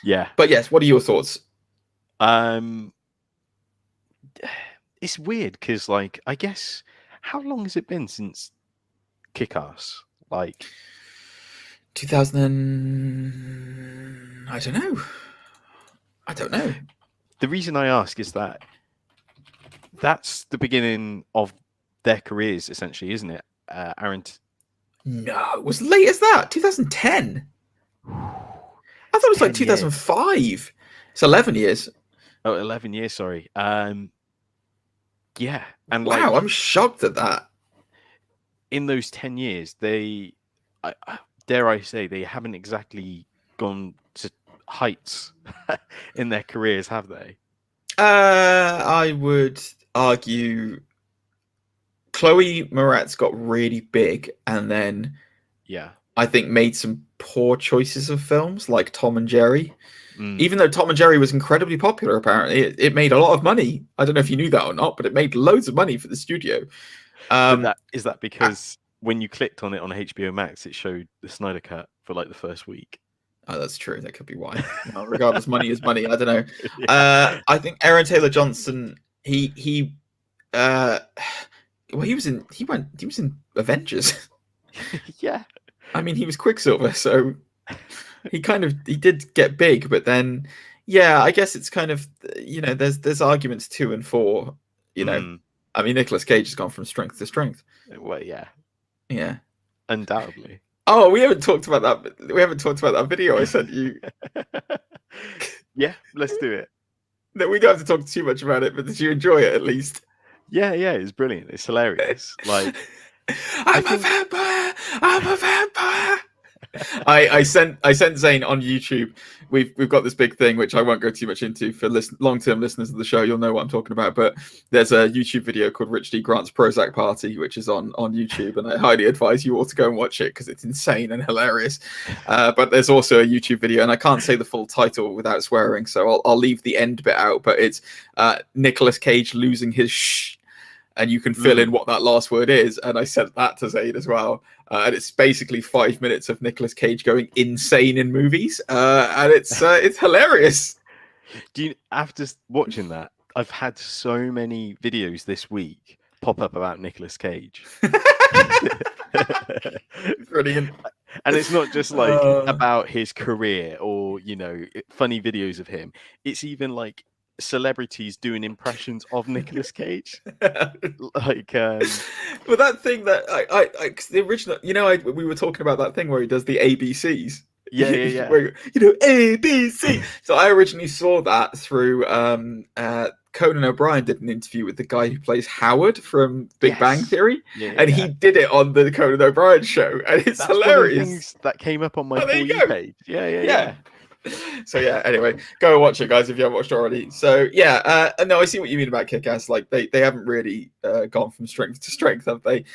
yeah. But yes, what are your thoughts? It's weird because, like, I guess how long has it been since Kick-Ass? Like 2000. I don't know. The reason I ask is that that's the beginning of their careers, essentially, isn't it? Aaron. No, it was late as that. 2010. I thought it was like 2005. Years. It's 11 years. Oh, 11 years, sorry. Yeah. And wow, I'm shocked at that. In those 10 years, dare I say, they haven't exactly gone to heights in their careers, have they? I would argue Chloe Moretz got really big and then I think made some poor choices of films like Tom and Jerry. Even though Tom and Jerry was incredibly popular, apparently it made a lot of money. I don't know if you knew that or not, but it made loads of money for the studio. Is that because when you clicked on it on HBO Max, it showed the Snyder Cut for like the first week? Oh, that's true. That could be why. Well, regardless, money is money. I don't know. I think Aaron Taylor-Johnson. He was in Avengers. Yeah. I mean, he was Quicksilver, so he did get big, but then I guess it's kind of, there's arguments 2 and 4. I mean, Nicolas Cage has gone from strength to strength. Well, yeah, undoubtedly. Oh, we haven't talked about that. We haven't talked about that video I sent you. Yeah, let's do it. No, we don't have to talk too much about it, but did you enjoy it at least? Yeah, it's brilliant. It's hilarious. Like, I'm a vampire. I sent Zane on YouTube. We've got this big thing which I won't go too much into for long-term listeners of the show. You'll know what I'm talking about. But there's a YouTube video called Rich D. Grant's Prozac Party, which is on YouTube, and I highly advise you all to go and watch it because it's insane and hilarious. But there's also a YouTube video, and I can't say the full title without swearing, so I'll leave the end bit out. But it's Nicolas Cage losing his shh. And you can fill in what that last word is. And I sent that to Zane as well. And it's basically 5 minutes of Nicolas Cage going insane in movies. And it's hilarious. After watching that, I've had so many videos this week pop up about Nicolas Cage. Brilliant. And it's not just like about his career or, funny videos of him. It's even like celebrities doing impressions of Nicolas Cage. Like well, that thing that I the original, we were talking about that thing where he does the ABCs. Yeah. Where, ABC. So I originally saw that through Conan O'Brien did an interview with the guy who plays Howard from Big Bang Theory, and he did it on the Conan O'Brien show, and it's hilarious. One of the things that came up on my For You page. Yeah. So yeah, anyway, go and watch it, guys, if you haven't watched it already. So yeah, no, I see what you mean about Kick-Ass. Like they haven't really gone from strength to strength, have they?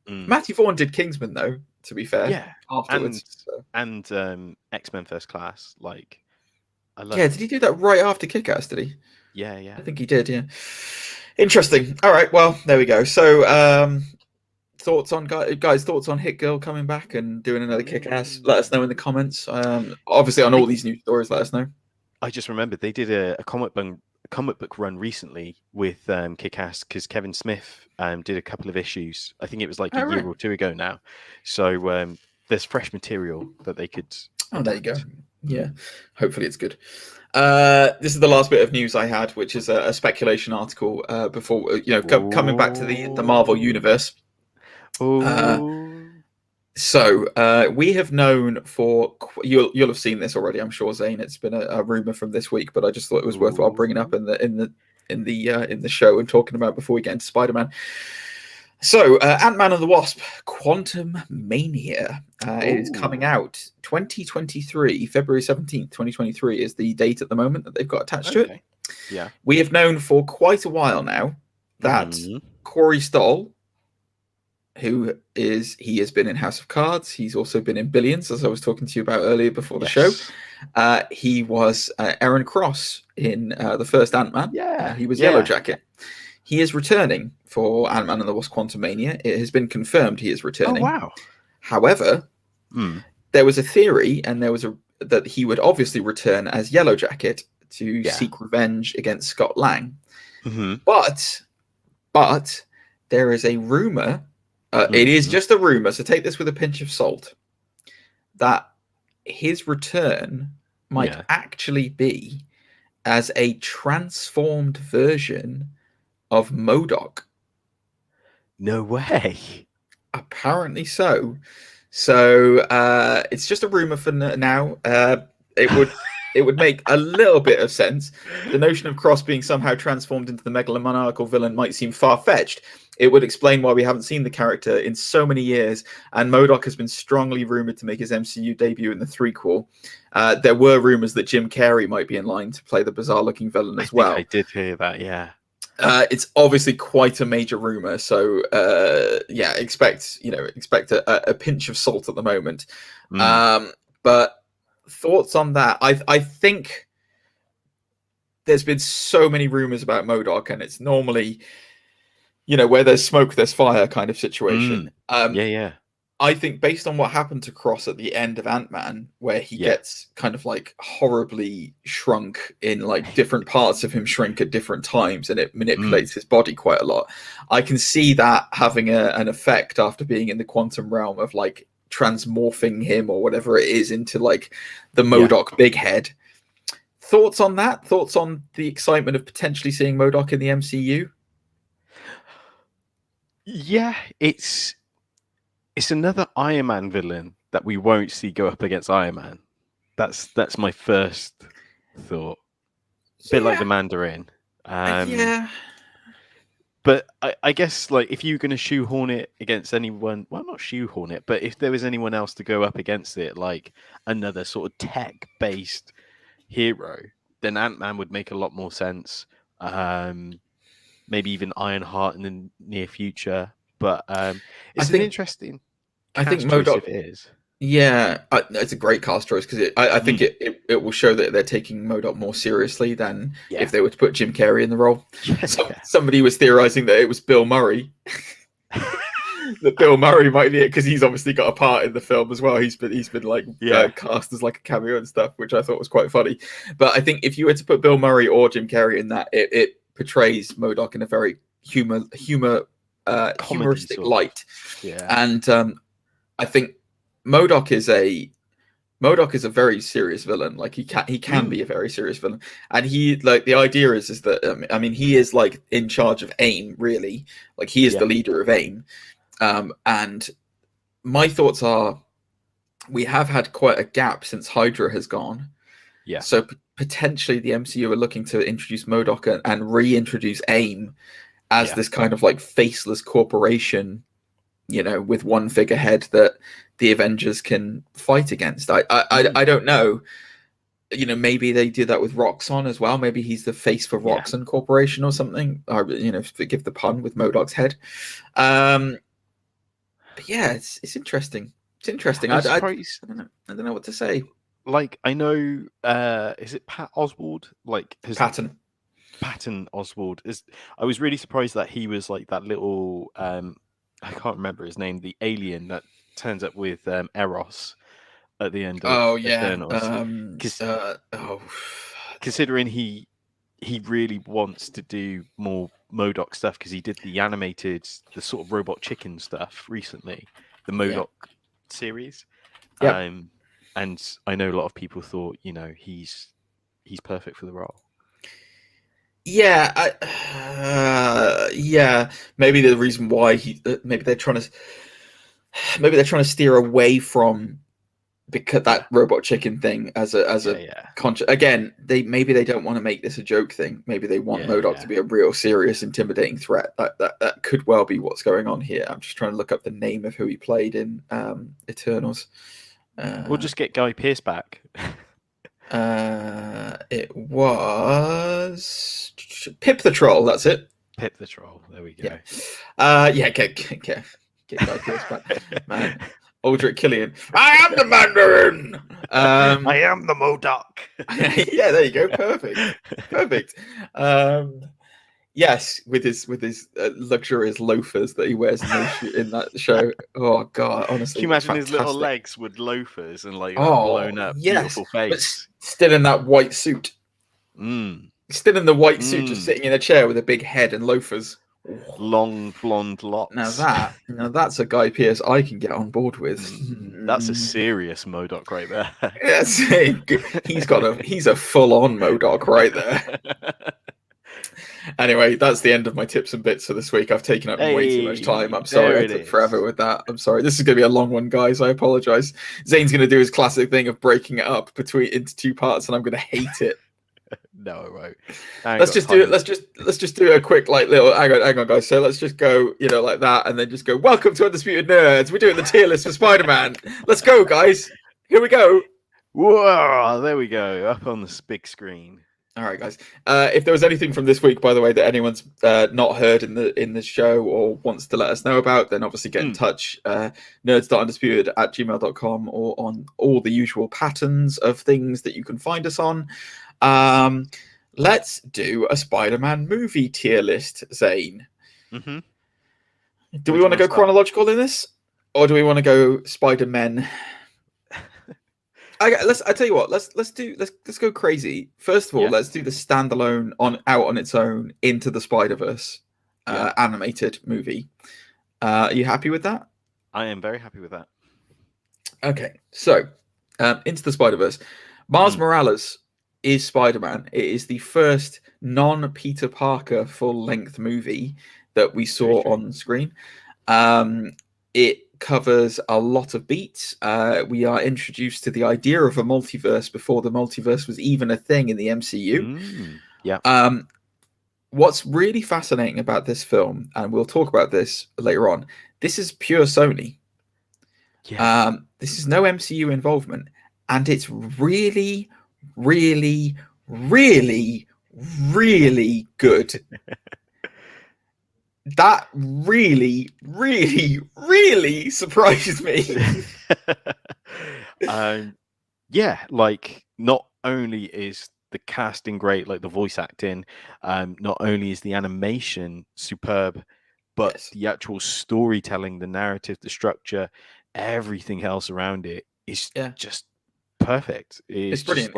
Matthew Vaughn did Kingsman, though, to be fair. Yeah, afterwards. and X-Men First Class. Like, I love. Yeah, did he do that right after Kick-Ass? Did he? Yeah. I think he did. Yeah. Interesting. All right. Well, there we go. So, thoughts on thoughts on Hit Girl coming back and doing another Kick-Ass? Let us know in the comments. Obviously, on all these news stories, let us know. I just remembered they did a comic book run recently with Kick-Ass because Kevin Smith did a couple of issues. I think it was like a year or two ago now. So there's fresh material that they could. Oh, there you go. Yeah, hopefully it's good. This is the last bit of news I had, which is a speculation article before coming back to the Marvel universe. So we have known for you'll have seen this already, I'm sure, Zane. It's been a rumor from this week, but I just thought it was worthwhile bringing up in the show and talking about before we get into Spider-Man. So, Ant-Man and the Wasp: Quantumania is coming out 2023, February 17th, 2023 is the date at the moment that they've got attached to it. Yeah. We have known for quite a while now that Corey Stoll, he has been in House of Cards, he's also been in Billions, as I was talking to you about earlier before the show. He was Aaron Cross in the first Ant-Man. He was Yellow Jacket. He is returning for Ant-Man and the Wasp: Quantumania. It has been confirmed he is returning. Oh, wow. However, there was a theory, and that he would obviously return as Yellow Jacket to seek revenge against Scott Lang. But there is a rumor. It is just a rumor, so take this with a pinch of salt. That his return might actually be as a transformed version of MODOK. No way. Apparently so. So it's just a rumor for now. It would make a little bit of sense. The notion of Cross being somehow transformed into the megalomaniacal villain might seem far-fetched. It would explain why we haven't seen the character in so many years, and MODOK has been strongly rumored to make his MCU debut in the threequel. There were rumors that Jim Carrey might be in line to play the bizarre-looking villain as well. I did hear that, yeah. It's obviously quite a major rumor, so expect a pinch of salt at the moment. But thoughts on that? I think there's been so many rumors about MODOK, and it's normally, where there's smoke, there's fire kind of situation. I think based on what happened to Cross at the end of Ant-Man, where he gets kind of like horribly shrunk in like different parts of him shrink at different times, and it manipulates his body quite a lot. I can see that having an effect after being in the quantum realm of like transmorphing him or whatever it is into like the MODOK big head. Thoughts on that? Thoughts on the excitement of potentially seeing MODOK in the MCU? Yeah, it's another Iron Man villain that we won't see go up against Iron Man. That's my first thought. A bit like the Mandarin. But I guess like if you're going to shoehorn it against anyone, well, not shoehorn it, but if there was anyone else to go up against it, like another sort of tech-based hero, then Ant-Man would make a lot more sense. Maybe even Ironheart in the near future. But it's an interesting cast choice if it is. Yeah, it's a great cast choice because I think it will show that they're taking MODOK more seriously than if they were to put Jim Carrey in the role. Somebody was theorizing that it was Bill Murray. That Bill Murray might be it because he's obviously got a part in the film as well. He's been like cast as like a cameo and stuff, which I thought was quite funny. But I think if you were to put Bill Murray or Jim Carrey in that, it portrays MODOK in a very humoristic light. And I think MODOK is a very serious villain. Like he can be a very serious villain, and he like the idea is that I mean he is like in charge of AIM, really. Like he is the leader of AIM. And my thoughts are, we have had quite a gap since Hydra has gone. So potentially the MCU are looking to introduce MODOK and reintroduce AIM as this kind of like faceless corporation, with one figurehead that the Avengers can fight against. I don't know. maybe they do that with Roxxon as well. Maybe he's the face for Roxxon Corporation or something. Or forgive the pun with MODOK's head. But yeah, it's interesting. It's interesting. I don't know what to say. Like, I know, is it Pat Oswald? Like Patton Oswald is. I was really surprised that he was like that little. I can't remember his name. The alien that turns up with Eros at the end of Eternals. Considering he really wants to do more MODOK stuff because he did the sort of robot chicken stuff recently, the MODOK series. And I know a lot of people thought, he's perfect for the role. Yeah, maybe the reason why maybe they're trying to steer away from that robot chicken thing as a conscious. Again, maybe they don't want to make this a joke thing. Maybe they want MODOK to be a real serious, intimidating threat. That could well be what's going on here. I'm just trying to look up the name of who he played in Eternals. We'll just get Guy Pearce back. It was Pip the Troll. That's it. Pip the Troll. There we go. Get Guy Pearce back, man. Aldrich Killian. I am the Mandarin. I am the MODOK. Yeah, there you go. Perfect. Yes, with his luxurious loafers that he wears in that show. Oh God, honestly, can you imagine his little legs with loafers and like blown up beautiful face, but still in that white suit. Still in the white suit, just sitting in a chair with a big head and loafers. Long blonde locks. Now that's a Guy Pearce I can get on board with. That's a serious MODOK right there. Yes, he's a full-on MODOK right there. Anyway, that's the end of my tips and bits for this week. I've taken up way too much time. I'm sorry, I took forever with that. I'm sorry. This is going to be a long one, guys. I apologize. Zane's going to do his classic thing of breaking it up into two parts, and I'm going to hate it. No, it won't. Let's just do a quick little hang on, guys. So let's just go, like that, and then just go. Welcome to Undisputed Nerds. We're doing the tier list for Spider-Man. Let's go, guys. Here we go. Whoa! There we go. Up on the big screen. All right, guys. If there was anything from this week, by the way, that anyone's not heard in the show or wants to let us know about, then obviously get in touch. nerds.undisputed@gmail.com or on all the usual patterns of things that you can find us on. Let's do a Spider-Man movie tier list, Zane. Mm-hmm. Do we want to go chronological in this, or do we want to go Spider-Man? I tell you what. Let's go crazy. First of all, let's do the standalone out on its own Into the Spider-Verse animated movie. Are you happy with that? I am very happy with that. Okay, so Into the Spider-Verse. Miles Morales is Spider-Man. It is the first non-Peter Parker full-length movie that we saw on screen. It covers a lot of beats. We are introduced to the idea of a multiverse before the multiverse was even a thing in the MCU. What's really fascinating about this film, and we'll talk about this later on, this is pure Sony. This is no MCU involvement, and it's really, really, really, really good. That really, really, really surprised me. Not only is the casting great, like the voice acting, not only is the animation superb, but the actual storytelling, the narrative, the structure, everything else around it is just perfect. It's brilliant.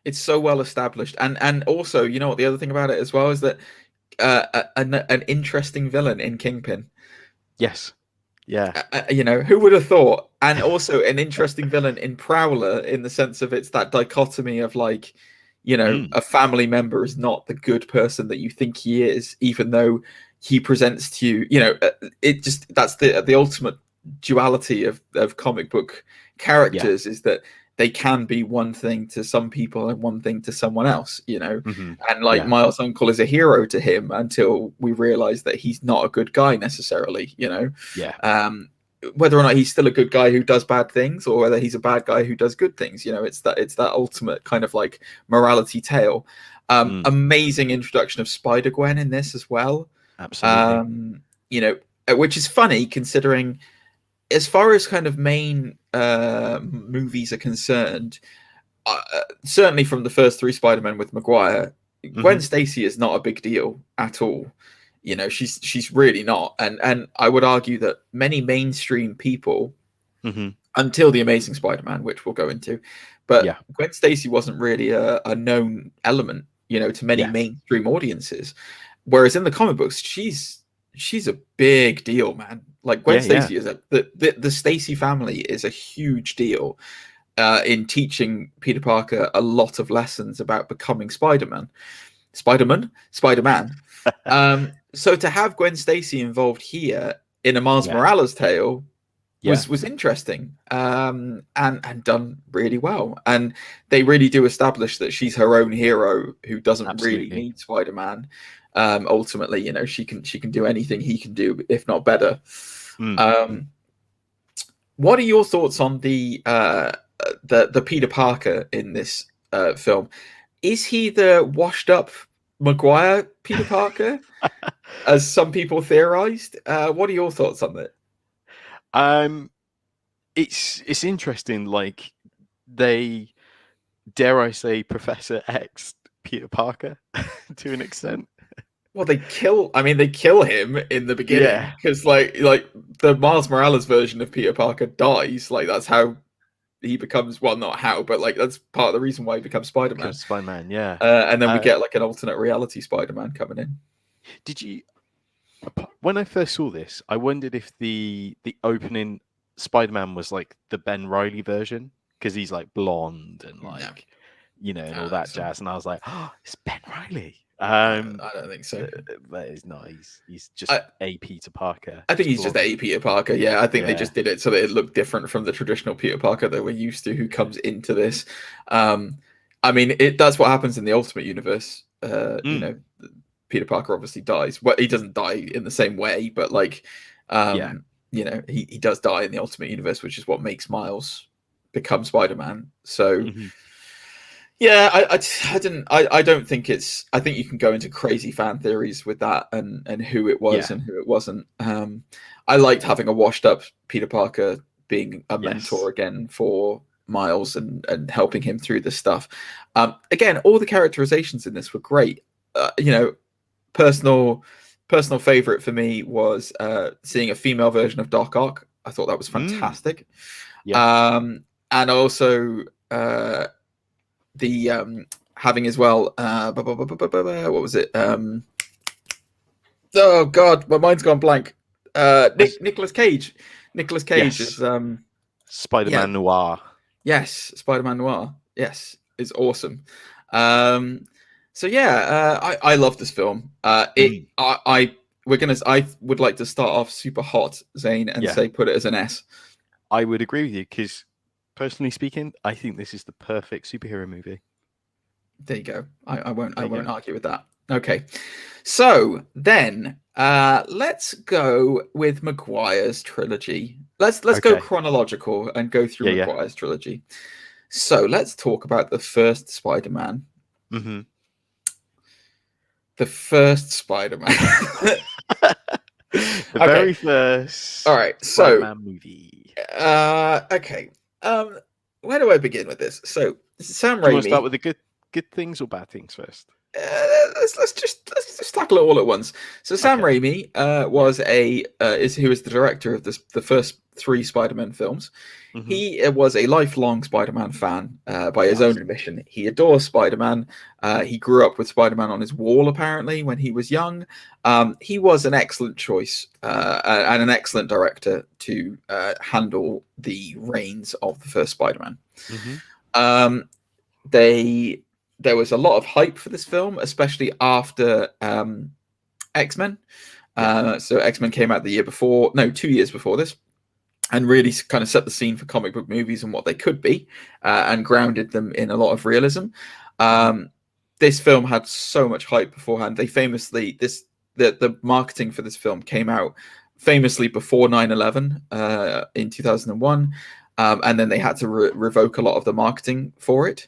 It's so well established, and also, you know what, the other thing about it as well is that an interesting villain in Kingpin. Yes. Yeah. Who would have thought? And also an interesting villain in Prowler, in the sense of it's that dichotomy of a family member is not the good person that you think he is, even though he presents to you, that's the ultimate duality of comic book characters, is that they can be one thing to some people and one thing to someone else, and Miles' uncle is a hero to him until we realize that he's not a good guy necessarily, whether or not he's still a good guy who does bad things, or whether he's a bad guy who does good things. You know, it's that ultimate kind of like morality tale. Amazing introduction of Spider-Gwen in this as well. Absolutely. You know, which is funny considering, as far as kind of main movies are concerned, certainly from the first three Spider-Men with Maguire, Gwen Stacy is not a big deal at all. You know, she's really not, and I would argue that many mainstream people, until the Amazing Spider-Man, which we'll go into, but Gwen Stacy wasn't really a known element, you know, to many mainstream audiences. Whereas in the comic books, she's a big deal, man. Like Gwen Stacy is the Stacy family is a huge deal in teaching Peter Parker a lot of lessons about becoming Spider-Man. So to have Gwen Stacy involved here in a Miles Morales tale was interesting, and done really well. And they really do establish that she's her own hero who doesn't really need Spider-Man. Ultimately, you know, she can do anything he can do, if not better. What are your thoughts on the Peter Parker in this film? Is he the washed up Maguire Peter Parker, as some people theorized? What are your thoughts on that? It's interesting. Like, they, dare I say, Professor X Peter Parker to an extent. Well, they kill him in the beginning, because like the Miles Morales version of Peter Parker dies. Like, that's how he becomes, well, not how, but like that's part of the reason why he becomes Spider-Man. Spider-Man, yeah. And then we get like an alternate reality Spider-Man coming in. Did you? When I first saw this, I wondered if the opening Spider-Man was like the Ben Reilly version, because he's like blonde and like you know, and all that jazz. And I was like, oh, it's Ben Reilly. I don't think so. But it's not. He's just a Peter Parker. I think he's just a Peter Parker. Yeah, I think they just did it so that it looked different from the traditional Peter Parker that we're used to, who comes into this. I mean, that's what happens in the Ultimate Universe. You know, Peter Parker obviously dies. Well, he doesn't die in the same way, but like, you know, he does die in the Ultimate Universe, which is what makes Miles become Spider-Man. So. Yeah, I don't think it's. I think you can go into crazy fan theories with that, and who it was and who it wasn't. I liked having a washed up Peter Parker being a mentor again for Miles and helping him through this stuff. Again, all the characterizations in this were great. You know, personal favorite for me was seeing a female version of Doc Ock. I thought that was fantastic. And also. The having as well what was it, oh god, my mind's gone blank. Nicolas Cage is Spider-Man Noir. Yes, Spider-Man Noir, yes, is awesome. So yeah, I love this film. I would like to start off super hot, Zane, and say put it as an S. I would agree with you, because personally speaking, I think this is the perfect superhero movie. There you go. I won't argue with that. Okay. So then let's go with Maguire's trilogy. Let's go chronological and go through Maguire's trilogy. So let's talk about the first Spider-Man. The first Spider-Man. The very first Spider-Man movie. Okay. Where do I begin with this? So Sam Raimi. Do you want to start with the good things or bad things first? Let's just tackle it all at once. So Sam Raimi who is the director of the first three Spider-Man films. He was a lifelong Spider-Man fan by his own admission. He adores Spider-Man. He grew up with Spider-Man on his wall, apparently, when he was young. He was an excellent choice and an excellent director to handle the reins of the first Spider-Man. There was a lot of hype for this film, especially after X-Men. So X-Men came out 2 years before this, and really kind of set the scene for comic book movies and what they could be, and grounded them in a lot of realism. This film had so much hype beforehand. They famously, the marketing for this film came out famously before 9/11 in 2001, and then they had to revoke a lot of the marketing for it.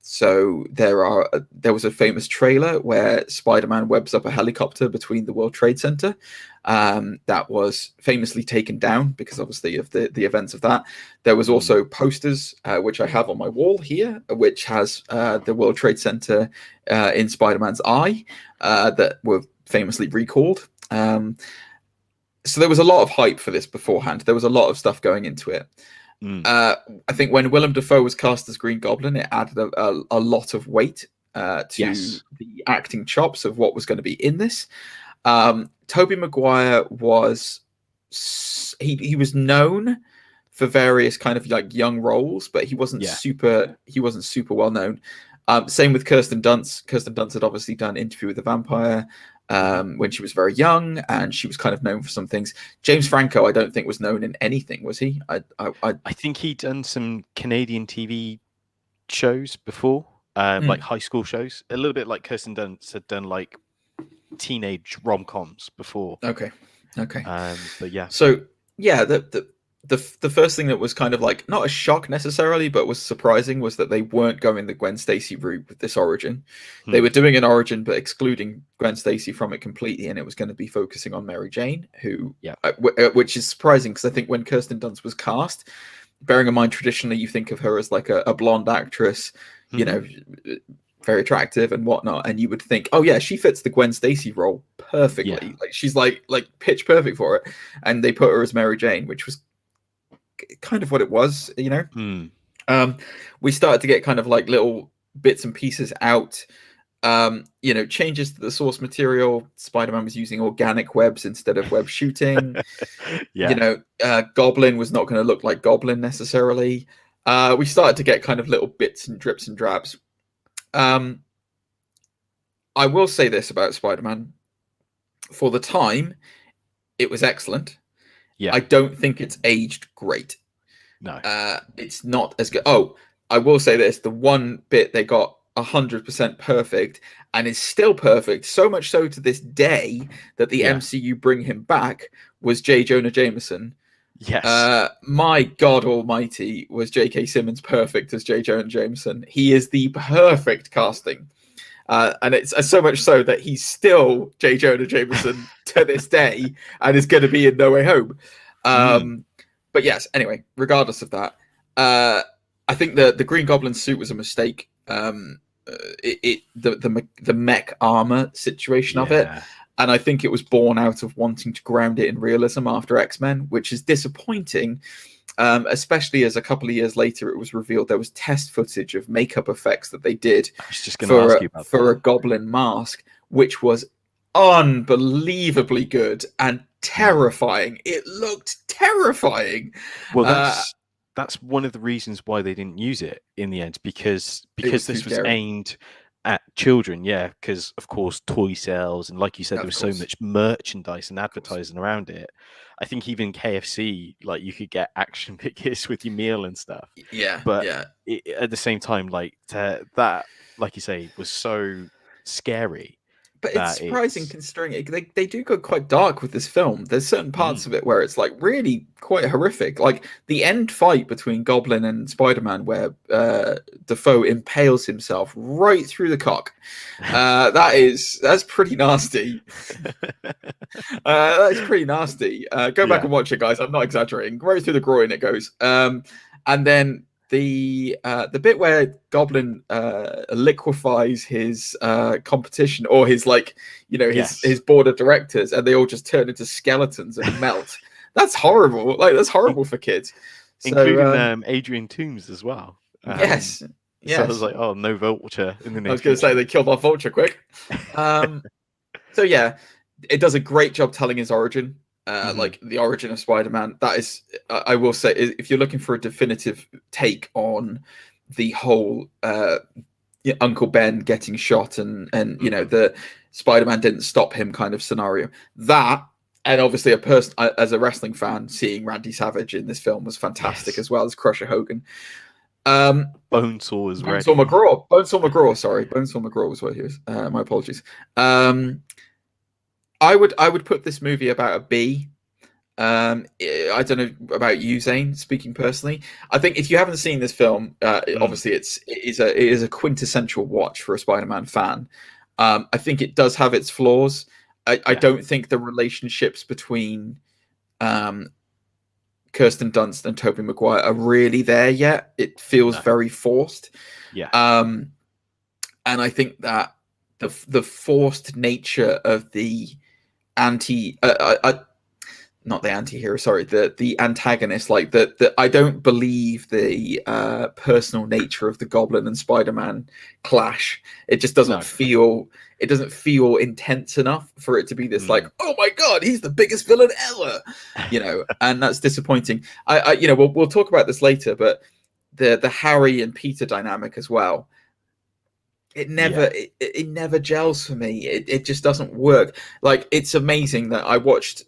So there was a famous trailer where Spider-Man webs up a helicopter between the World Trade Center. That was famously taken down because obviously of the events of that. There was also posters, which I have on my wall here, which has the World Trade Center in Spider-Man's eye, that were famously recalled. So there was a lot of hype for this beforehand. There was a lot of stuff going into it. I think when Willem Dafoe was cast as Green Goblin, it added a lot of weight to the acting chops of what was going to be in this. Tobey Maguire was he was known for various kind of like young roles, but he wasn't super well known. Same with Kirsten Dunst. Kirsten Dunst had obviously done Interview with the Vampire when she was very young, and she was kind of known for some things. James Franco, I don't think was known in anything, was he? I think he'd done some Canadian TV shows before, like high school shows, a little bit like Kirsten Dunst had done like teenage rom-coms before. Okay. But yeah. So yeah, the first thing that was kind of like not a shock necessarily, but was surprising, was that they weren't going the Gwen Stacy route with this origin. They were doing an origin, but excluding Gwen Stacy from it completely, and it was going to be focusing on Mary Jane, which is surprising because I think when Kirsten Dunst was cast, bearing in mind traditionally you think of her as like a blonde actress, you know, very attractive and whatnot, and you would think, oh yeah, she fits the Gwen Stacy role perfectly. Like she's like pitch perfect for it, and they put her as Mary Jane, which was kind of what it was, you know. We started to get kind of like little bits and pieces out, you know, changes to the source material. Spider-Man was using organic webs instead of web shooting. You know, Goblin was not going to look like Goblin necessarily. We started to get kind of little bits and drips and drabs. I will say this about Spider-Man: for the time, it was excellent. I don't think it's aged great. No, it's not as good. Oh, I will say this: the one bit they got 100% perfect, and is still perfect, so much so to this day that the MCU bring him back, was Jonah Jameson. Yes. My God Almighty, was J.K. Simmons perfect as Jonah Jameson? He is the perfect casting. And it's so much so that he's still J. Jonah Jameson to this day, and is going to be in No Way Home. But yes, anyway, regardless of that, I think the Green Goblin suit was a mistake. The mech armor situation of it, and I think it was born out of wanting to ground it in realism after X-Men, which is disappointing. Especially as a couple of years later it was revealed there was test footage of makeup effects that they did for a goblin mask, which was unbelievably good and terrifying. It looked terrifying. Well, that's one of the reasons why they didn't use it in the end, because this was aimed at children, because of course toy sales, and like you said, there was so much merchandise and advertising around it. I think even KFC, like, you could get action figures with your meal and stuff. But at the same time, like, that, like you say, was so scary. But it's surprising considering they do go quite dark with this film. There's certain parts of it where it's like really quite horrific. Like the end fight between Goblin and Spider-Man, where Dafoe impales himself right through the cock. That's pretty nasty. That's pretty nasty. Go back and watch it, guys. I'm not exaggerating. Right through the groin it goes. And then the bit where Goblin liquefies his competition, or his his board of directors, and they all just turn into skeletons and melt. That's horrible. Like, that's horrible for kids. Including Adrian Toomes as well. Yes. So I was like, oh, no Vulture in the near I was going to say they killed off Vulture quick. So yeah, it does a great job telling his origin. Like the origin of Spider-Man. That is, I will say, if you're looking for a definitive take on the whole Uncle Ben getting shot and you know, the Spider-Man didn't stop him kind of scenario, that, and obviously as a wrestling fan, seeing Randy Savage in this film was fantastic, as well as Crusher Hogan. Bonesaw McGraw. Sorry, Bonesaw McGraw was what he was. My apologies. I would put this movie about a B. I don't know about you, Zane. Speaking personally, I think if you haven't seen this film, obviously it is a quintessential watch for a Spider-Man fan. I think it does have its flaws. I don't think the relationships between Kirsten Dunst and Tobey Maguire are really there yet. It feels very forced. Yeah. And I think that the forced nature of the not the anti-hero, sorry, the antagonist, like the I don't believe the personal nature of the Goblin and Spider-Man clash. It just doesn't feel intense enough for it to be this like, oh my god, he's the biggest villain ever, and that's disappointing. We'll talk about this later, but the Harry and Peter dynamic as well. It never gels for me. It just doesn't work. Like, it's amazing that I watched,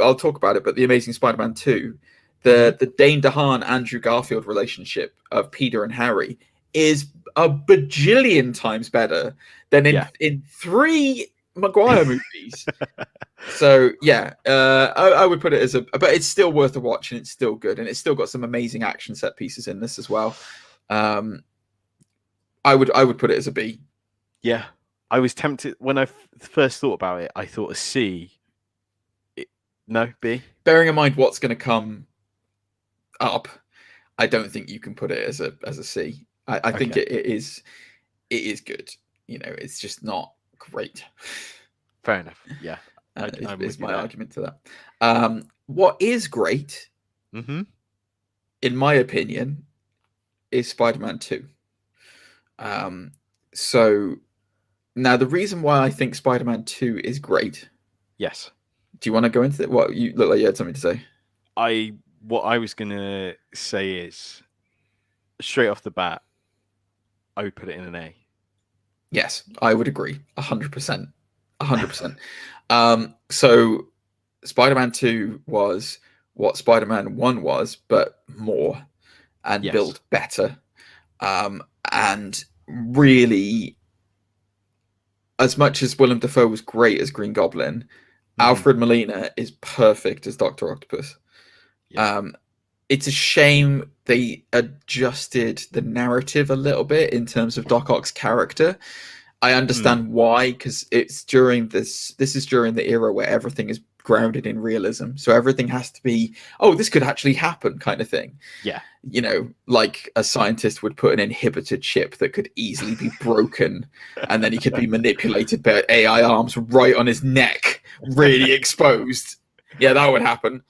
I'll talk about it, but The Amazing Spider-Man 2, the Dane DeHaan, Andrew Garfield relationship of Peter and Harry is a bajillion times better than in 3 Maguire movies. So I would put it but it's still worth a watch, and it's still good, and it's still got some amazing action set pieces in this as well. I would put it as a B. Yeah, I was tempted when I first thought about it. I thought a C. No, B. Bearing in mind what's going to come up, I don't think you can put it as a C. I think it is good. It's just not great. Fair enough. Yeah, is my argument to that. What is great, in my opinion, is Spider-Man 2. So now the reason why I think Spider-Man 2 is great. Yes. Do you want to go into it? What, you look like you had something to say. What I was gonna say is, straight off the bat, I would put it in an A. Yes, I would agree. 100%. 100%. So Spider-Man 2 was what Spider-Man 1 was, but more and built better. And really, as much as Willem Dafoe was great as Green Goblin, Alfred Molina is perfect as Dr. Octopus. Yeah. It's a shame they adjusted the narrative a little bit in terms of Doc Ock's character. I understand why, because it's during this is during the era where everything is grounded in realism. So everything has to be, this could actually happen kind of thing. Yeah. Like a scientist would put an inhibited chip that could easily be broken, and then he could be manipulated by AI arms right on his neck, really exposed. Yeah, that would happen.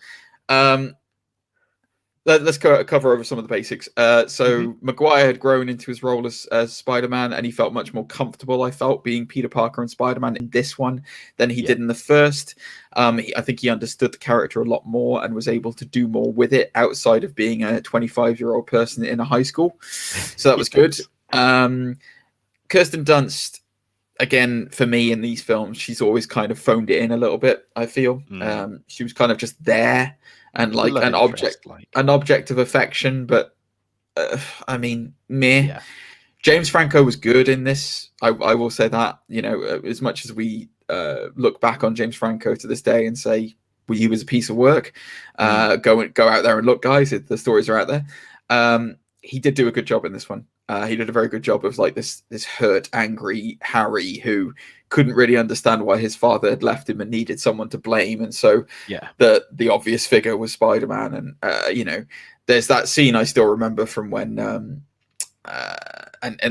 Let's cover over some of the basics. Maguire had grown into his role as Spider-Man, and he felt much more comfortable, I felt, being Peter Parker and Spider-Man in this one than he did in the first. I think he understood the character a lot more and was able to do more with it outside of being a 25-year-old person in a high school. So that was good. Kirsten Dunst, again, for me in these films, she's always kind of phoned it in a little bit, I feel. She was kind of just there. And like an object of affection, but meh. Yeah. James Franco was good in this. I will say that, as much as we look back on James Franco to this day and say, well, he was a piece of work. Go out there and look, guys. The stories are out there. He did do a good job in this one. He did a very good job of like this hurt, angry Harry who couldn't really understand why his father had left him and needed someone to blame. And so the obvious figure was Spider-Man. And, there's that scene I still remember from when, and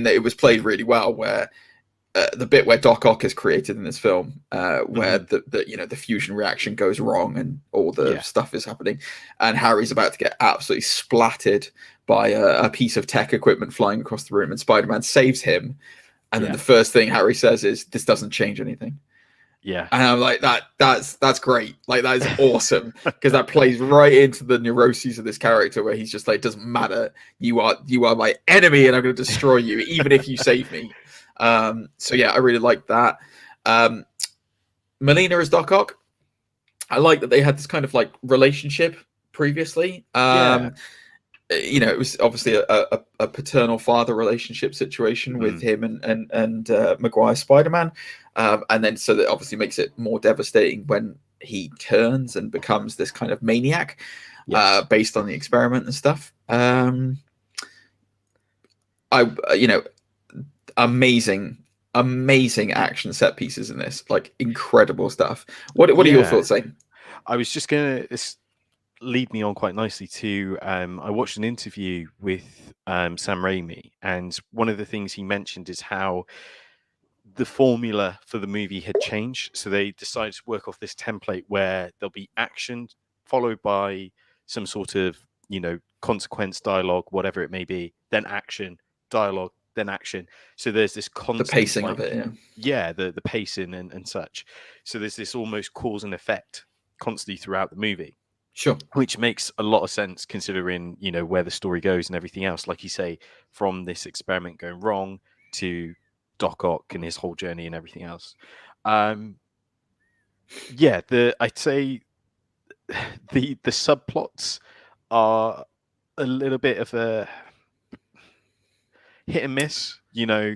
it was played really well, where the bit where Doc Ock is created in this film, where the fusion reaction goes wrong and all the stuff is happening, and Harry's about to get absolutely splattered by a piece of tech equipment flying across the room, and Spider-Man saves him. And then the first thing Harry says is, "This doesn't change anything." Yeah. And I'm like, that's great. Like, that is awesome, because that plays right into the neuroses of this character, where he's just like, doesn't matter. You are my enemy, and I'm going to destroy you, even if you save me. So yeah, I really like that. Molina as Doc Ock. I like that they had this kind of like relationship previously. it was obviously a paternal father relationship situation with him and Maguire Spider-Man, and then so that obviously makes it more devastating when he turns and becomes this kind of maniac, based on the experiment and stuff. Amazing action set pieces in this, like incredible stuff. What are your thoughts, Zane? I was just gonna lead me on quite nicely to I watched an interview with Sam Raimi, and one of the things he mentioned is how the formula for the movie had changed. So they decided to work off this template where there'll be action followed by some sort of, consequence, dialogue, whatever it may be, then action, dialogue, then action. So there's this constant, the pacing of it, the pacing and such. So there's this almost cause and effect constantly throughout the movie. Sure. Which makes a lot of sense considering, where the story goes and everything else. Like you say, from this experiment going wrong to Doc Ock and his whole journey and everything else. I'd say the subplots are a little bit of a hit and miss,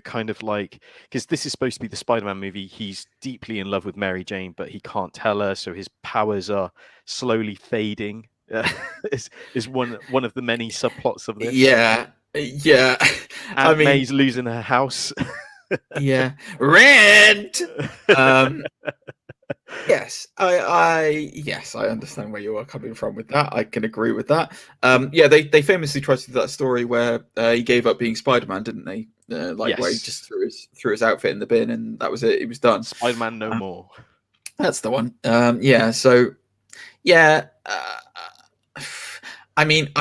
kind of like, because this is supposed to be the Spider-Man movie. He's deeply in love with Mary Jane, but he can't tell her, so his powers are slowly fading. Is one of the many subplots of this. Aunt May's losing her house. Rent. Yes, I understand where you are coming from with that. I can agree with that. They famously tried to do that story where he gave up being Spider-Man, didn't they? Where he just threw his outfit in the bin and that was it. He was done. Spider-Man no more. That's the one. I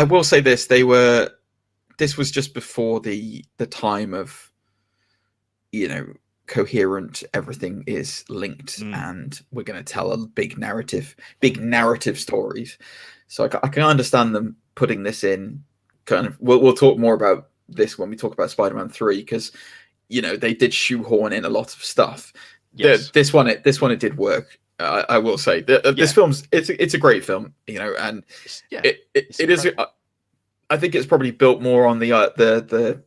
will say this: this was just before the time of, coherent, everything is linked, and we're going to tell a big narrative stories. So I can understand them putting this in. Kind of, we'll talk more about this when we talk about Spider-Man 3, because they did shoehorn in a lot of stuff. Yes. This one it did work. I will say this film's it's a great film, and it is. I think it's probably built more on the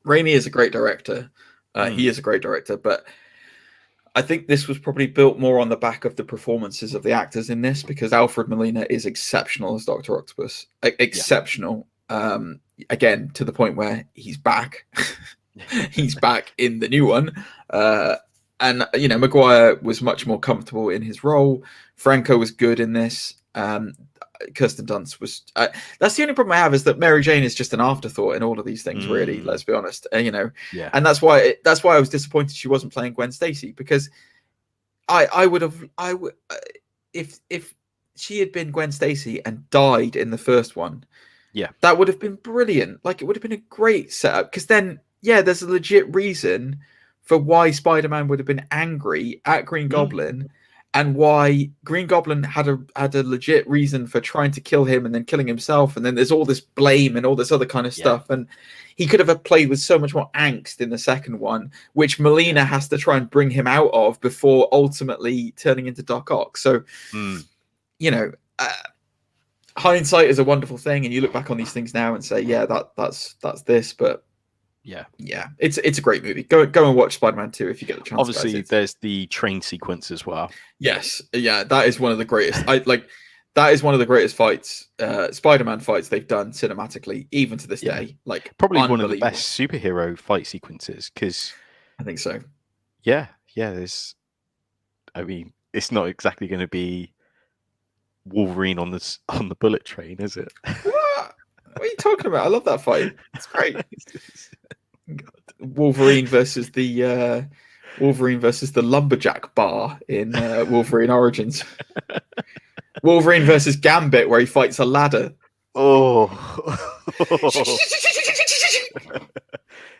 Raimi is a great director. He is a great director, but I think this was probably built more on the back of the performances of the actors in this, because Alfred Molina is exceptional as Dr. Octopus. Exceptional. Again, to the point where he's back. He's back in the new one. And, Maguire was much more comfortable in his role. Franco was good in this. Kirsten Dunst was. That's the only problem I have, is that Mary Jane is just an afterthought in all of these things. Really, let's be honest. And that's why I was disappointed she wasn't playing Gwen Stacy, because I would if she had been Gwen Stacy and died in the first one, that would have been brilliant. Like, it would have been a great setup, because then there's a legit reason for why Spider-Man would have been angry at Green Goblin. And why Green Goblin had a legit reason for trying to kill him and then killing himself, and then there's all this blame and all this other kind of stuff. And he could have played with so much more angst in the second one, which Molina has to try and bring him out of before ultimately turning into Doc Ock. So, hindsight is a wonderful thing, and you look back on these things now and say, that's this, but. It's a great movie. Go and watch Spider-Man 2 if you get the chance. Obviously, there's the train sequence as well. Yes, that is one of the greatest. That is one of the greatest fights, Spider-Man fights they've done cinematically, even to this day. Like, probably one of the best superhero fight sequences, because I think so. There's. I mean, it's not exactly going to be Wolverine on the bullet train, is it? What are you talking about? I love that fight. It's great. Wolverine versus the lumberjack bar in Wolverine Origins. Wolverine versus Gambit, where he fights a ladder. Oh,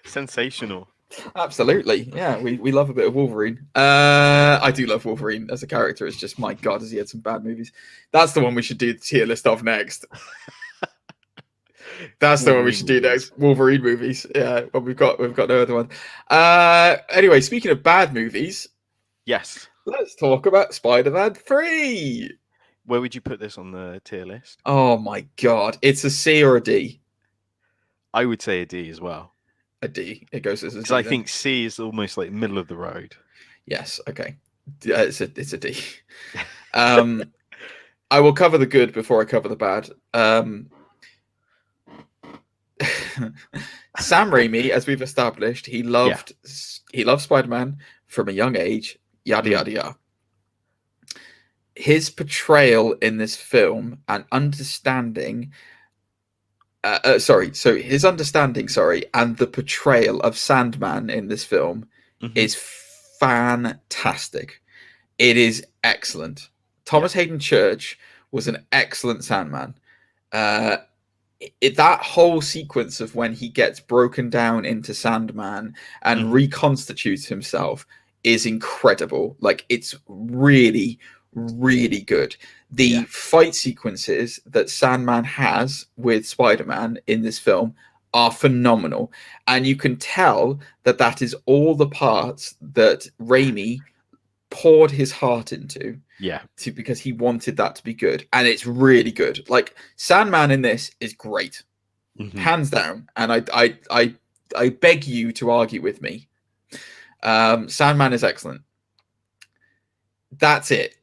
sensational! Absolutely, we love a bit of Wolverine. I do love Wolverine as a character. It's just, my God, has he had some bad movies? That's the one we should do the tier list of next. That's the one we should do next. Wolverine movies. Yeah, well, we've got no other one. Anyway, speaking of bad movies, yes, let's talk about Spider-Man 3. Where would you put this on the tier list? Oh my god, it's a C or a D? I would say a D as well. A D. It goes as a D. Because I think C is almost like middle of the road. Yes. Okay. It's a D. I will cover the good before I cover the bad. Sam Raimi, as we've established, he loved Spider-Man from a young age. Yada yada yada. His portrayal in this film and understanding. His understanding, and the portrayal of Sandman in this film is fantastic. It is excellent. Thomas Hayden Church was an excellent Sandman. That whole sequence of when he gets broken down into Sandman and reconstitutes himself is incredible. Like, it's really, really good. The fight sequences that Sandman has with Spider-Man in this film are phenomenal. And you can tell that is all the parts that Raimi poured his heart into. Yeah. Because he wanted that to be good. And it's really good. Like, Sandman in this is great. Hands down. And I beg you to argue with me. Sandman is excellent. That's it.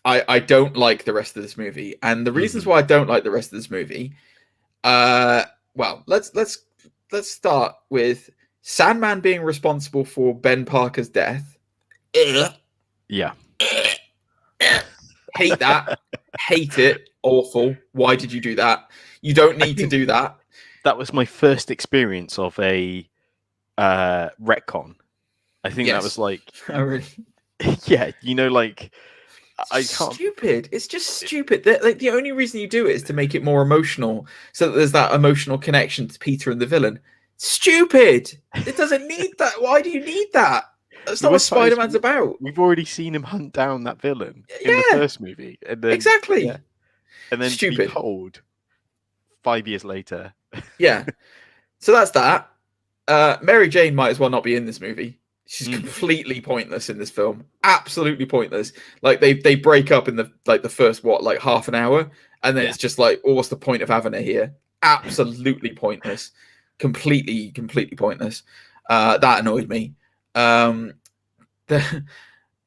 I don't like the rest of this movie, and the reasons why I don't like the rest of this movie, well, let's start with Sandman being responsible for Ben Parker's death. Yeah. Hate that. Hate it. Awful. Why did you do that? You don't need to do that. That was my first experience of a retcon. I think that was like... Oh, really? Yeah, like... I can't. Stupid. It's just stupid. The only reason you do it is to make it more emotional, so that there's that emotional connection to Peter and the villain. Stupid. It doesn't need that. Why do you need that? That's not what Spider-Man's about. We've already seen him hunt down that villain in the first movie. And then, exactly. Yeah. And then stupid. Be told 5 years later. Yeah. So that's that. Mary Jane might as well not be in this movie. She's completely pointless in this film. Absolutely pointless. Like, they break up in the first half an hour, and then it's just like, oh, what's the point of having her here? Absolutely pointless. Completely pointless. That annoyed me. And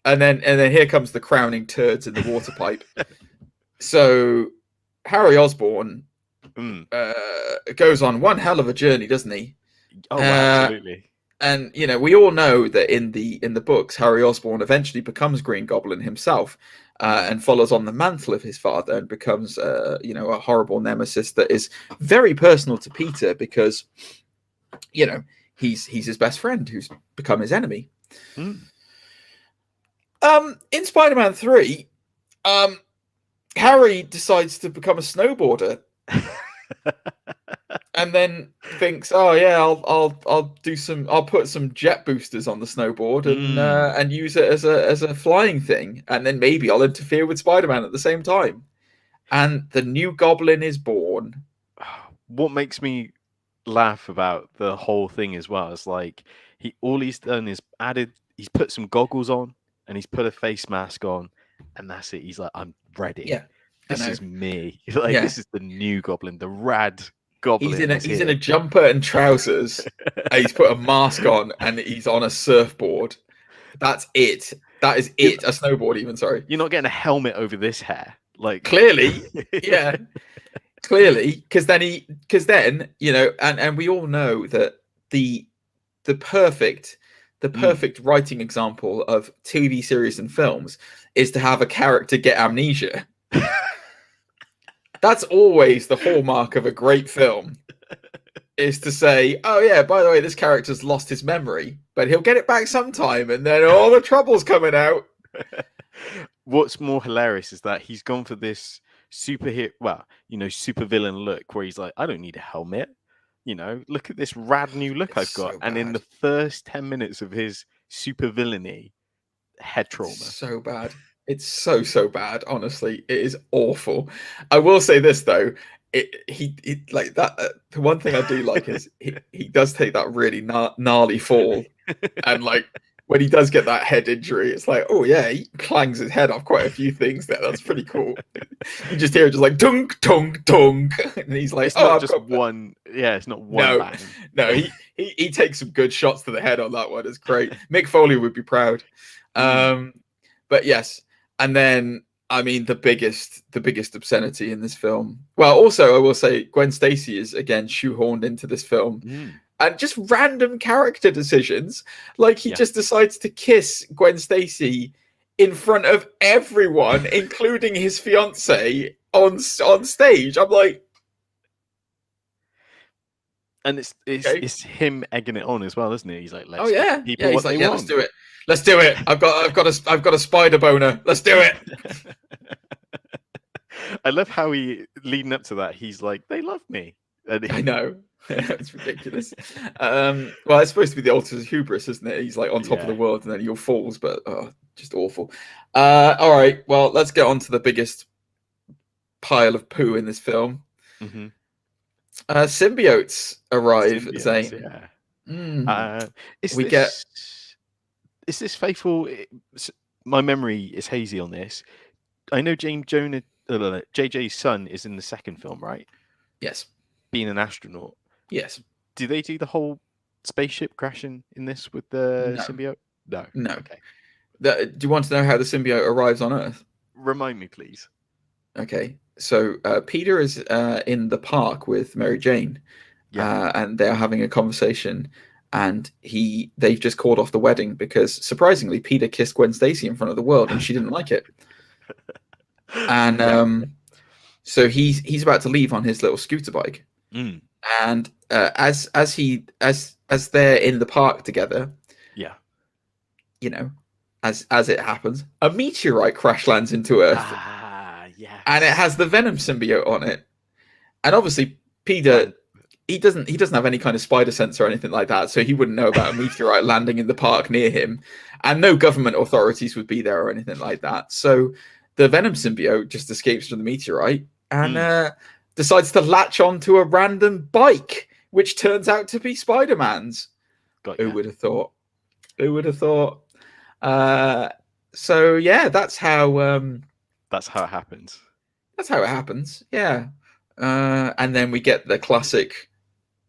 then here comes the crowning turds in the water pipe. So Harry Osborne goes on one hell of a journey, doesn't he? Oh, absolutely. And we all know that in the books, Harry Osborn eventually becomes Green Goblin himself, and follows on the mantle of his father and becomes a horrible nemesis that is very personal to Peter, because he's his best friend who's become his enemy. In Spider-Man 3, Harry decides to become a snowboarder. And then thinks, oh yeah, I'll put some jet boosters on the snowboard and use it as a flying thing, and then maybe I'll interfere with Spider-Man at the same time. And the new Goblin is born. What makes me laugh about the whole thing as well is like all he's done is he's put some goggles on and he's put a face mask on, and that's it. He's like, I'm ready. Yeah, this is me. This is the new Goblin, the rad Goblin. He's in a jumper and trousers, and he's put a mask on, and he's on a surfboard. That's it. That is it. A snowboard, even. Sorry, you're not getting a helmet over this hair. Like, clearly, yeah, clearly, because then and we all know that the perfect writing example of TV series and films is to have a character get amnesia. That's always the hallmark of a great film, is to say, oh yeah, by the way, this character's lost his memory, but he'll get it back sometime, and then all the trouble's coming out. What's more hilarious is that he's gone for this super villain look, where he's like, I don't need a helmet. Look at this rad new look I've got. So and in the first 10 minutes of his super villainy, head trauma. So bad. It's so bad. Honestly, it is awful. I will say this though, he like that. The one thing I do like is he does take that really gnarly fall, and like when he does get that head injury, it's like, oh yeah, he clangs his head off quite a few things there. That's pretty cool. You just hear it just like dunk, dunk, dunk, and he's like, it's not just one. Yeah, it's not one bang. No, he takes some good shots to the head on that one. It's great. Mick Foley would be proud. But yes, and then I mean the biggest obscenity in this film. Well, also I will say Gwen Stacy is again shoehorned into this film. And just random character decisions. Like he just decides to kiss Gwen Stacy in front of everyone, including his fiance on stage. I'm like, and it's him egging it on as well, isn't it? He's like, let's he's like, let's do it. Let's do it. I've got a spider boner. Let's do it. I love how he leading up to that. He's like, they love me. I know. It's ridiculous. Well, it's supposed to be the ultimate hubris, isn't it? He's like on top of the world and then he all falls, but just awful. All right, well, let's get on to the biggest pile of poo in this film. Symbiotes arrive, Zane. Is this faithful? My memory is hazy on this. I know JJ's son is in the second film, right? Yes. Being an astronaut. Yes. Do they do the whole spaceship crashing in this with the symbiote? No. Okay. Do you want to know how the symbiote arrives on Earth? Remind me, please. Okay. So Peter is in the park with Mary Jane, and they're having a conversation. And they've just called off the wedding because, surprisingly, Peter kissed Gwen Stacy in front of the world, and she didn't like it. And so he's about to leave on his little scooter bike. And as they're in the park together, as it happens, a meteorite crash lands into Earth. And it has the Venom symbiote on it. And obviously, Peter, he doesn't have any kind of spider sense or anything like that, so he wouldn't know about a meteorite landing in the park near him. And no government authorities would be there or anything like that. So the Venom symbiote just escapes from the meteorite and decides to latch onto a random bike, which turns out to be Spider-Man's. Who would have thought? Who would have thought? So yeah, that's how it happens. That's how it happens. Yeah. And then we get the classic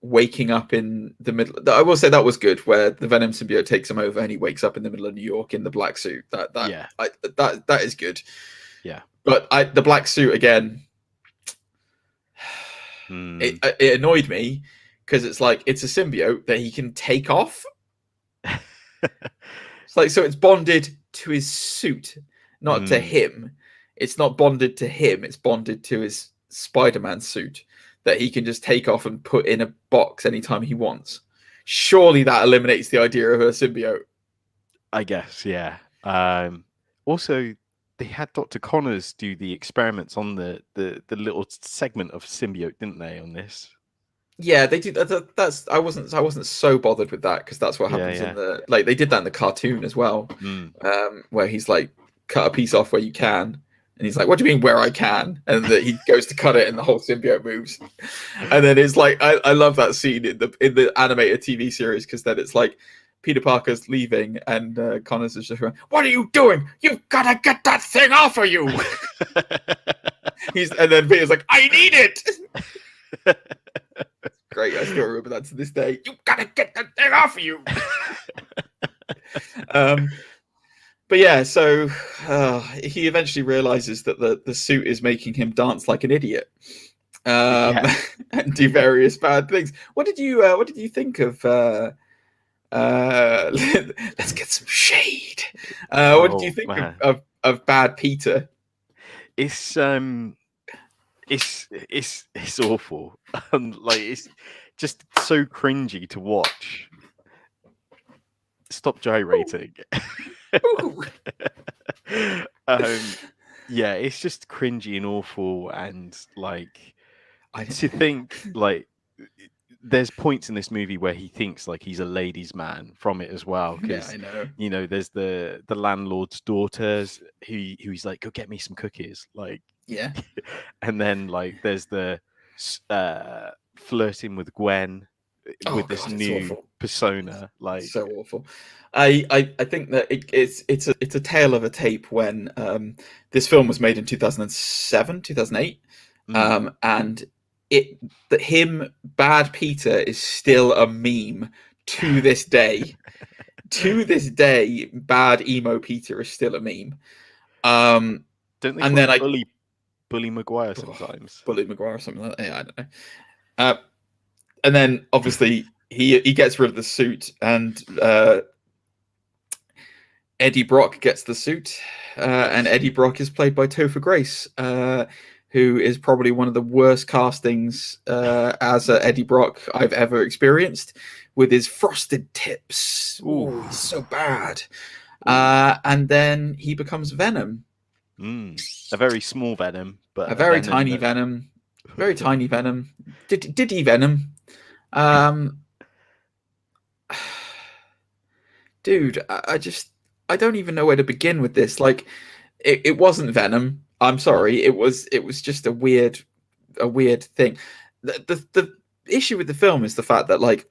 waking up in the middle. I will say that was good, where the Venom symbiote takes him over and he wakes up in the middle of New York in the black suit. That is good. Yeah. But the black suit again, it annoyed me because it's like it's a symbiote that he can take off. It's like, so it's bonded to his suit, not to him. It's not bonded to him. It's bonded to his Spider-Man suit that he can just take off and put in a box anytime he wants. Surely that eliminates the idea of a symbiote. I guess, yeah. Also, they had Dr. Connors do the experiments on the little segment of symbiote, didn't they, on this? Yeah, they did. I wasn't so bothered with that because that's what happens in the they did that in the cartoon as well, where he's like, cut a piece off where you can. And he's like, what do you mean where I can? And he goes to cut it and the whole symbiote moves. And then it's like, I love that scene in the animated TV series because then it's like Peter Parker's leaving and Connors is just going, what are you doing? You've got to get that thing off of you. And then Peter's like, I need it. Great. I still remember that to this day. You've got to get that thing off of you. But yeah, so he eventually realizes that the suit is making him dance like an idiot, and do various bad things. What did you think of? Let's get some shade. What did you think of Bad Peter? It's awful. Like, it's just so cringy to watch. Stop gyrating. Yeah, it's just cringy and awful, and like to think like there's points in this movie where he thinks like he's a ladies' man from it as well. Because I know. There's the landlord's daughters who's like, go get me some cookies, like and then like there's the flirting with Gwen, Oh with this God, it's new awful. persona. Like, So awful. I think that it's a tale of a tape when this film was made in 2007, 2008, and that him Bad Peter is still a meme to this day. To this day, bad emo Peter is still a meme. don't they And call then him I Bully Maguire sometimes? Bully Maguire or something like that. Yeah, I don't know. And then obviously he gets rid of the suit, and Eddie Brock gets the suit, and Eddie Brock is played by Topher Grace, who is probably one of the worst castings as Eddie Brock I've ever experienced, with his frosted tips. Ooh, he's so bad. And then he becomes Venom. A very small Venom, but A very Venom tiny Venom. Very tiny Venom. Diddy Venom. Dude, I don't even know where to begin with this. Like, it wasn't Venom. I'm sorry. It was just a weird thing. The issue with the film is the fact that, like,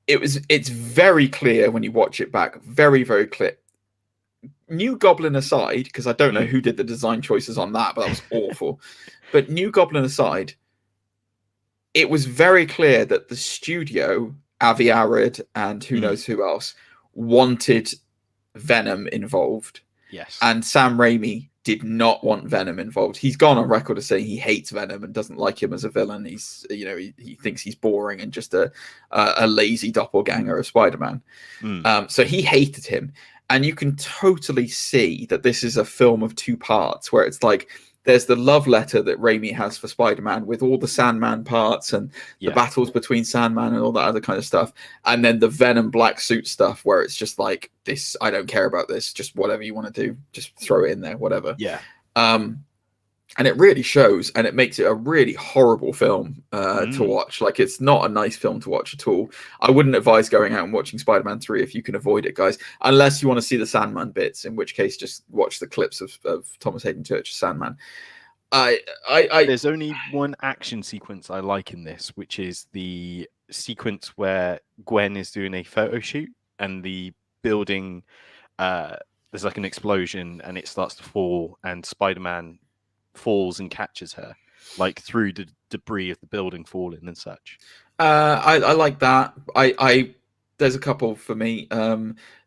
it's very clear when you watch it back, very, very clear. New Goblin aside, because I don't know who did the design choices on that, but that was awful. But New Goblin aside, it was very clear that the studio, Avi Arad and who knows who else, wanted Venom involved. Yes. And Sam Raimi did not want Venom involved. He's gone on record as saying he hates Venom and doesn't like him as a villain. He's, he thinks he's boring and just a lazy doppelganger of Spider-Man. So he hated him. And you can totally see that this is a film of two parts, where it's like there's the love letter that Raimi has for Spider-Man with all the Sandman parts and the battles between Sandman and all that other kind of stuff. And then the Venom black suit stuff, where it's just like, this, I don't care about this, just whatever you want to do, just throw it in there, whatever. Yeah. And it really shows, and it makes it a really horrible film to watch. Like, it's not a nice film to watch at all. I wouldn't advise going out and watching Spider-Man 3 if you can avoid it, guys, unless you want to see the Sandman bits, in which case just watch the clips of Thomas Hayden Church's Sandman. There's only one action sequence I like in this, which is the sequence where Gwen is doing a photo shoot and the building, there's like an explosion and it starts to fall, and Spider-Man falls and catches her, like through the debris of the building falling and such. I like that. There's a couple for me.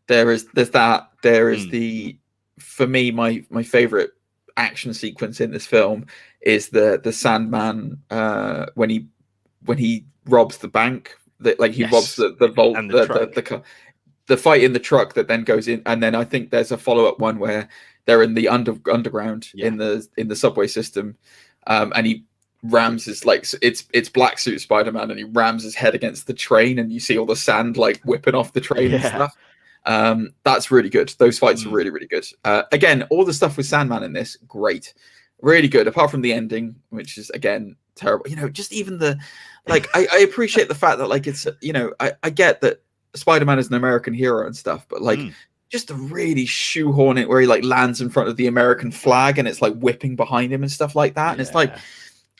There's that. There is the, for me, my favorite action sequence in this film is the Sandman when he robs the bank. He robs the vault and the fight in the truck that then goes in, and then I think there's a follow-up one where they're in the underground in the subway system, and he rams his, like, it's black suit Spider-Man, and he rams his head against the train, and you see all the sand like whipping off the train and stuff. That's really good. Those fights are really, really good. Again, all the stuff with Sandman in this, great, really good. Apart from the ending, which is again terrible. Just even the, like, I appreciate the fact that, like, it's, I get that Spider-Man is an American hero and stuff, but like. Just to really shoehorn it where he like lands in front of the American flag and it's like whipping behind him and stuff like that. And it's like,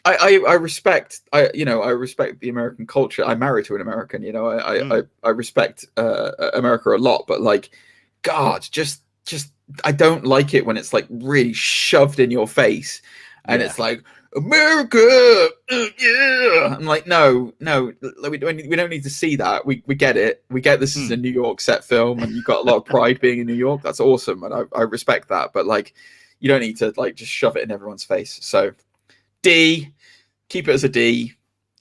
I respect, I respect the American culture. I'm married to an American, I respect America a lot, but like, God, just I don't like it when it's like really shoved in your face and it's like, America, yeah. I'm like, no, we don't need to see that. We get it. We get this is a New York set film, and you've got a lot of pride being in New York. That's awesome, and I respect that. But like, you don't need to like just shove it in everyone's face. So, D, keep it as a D.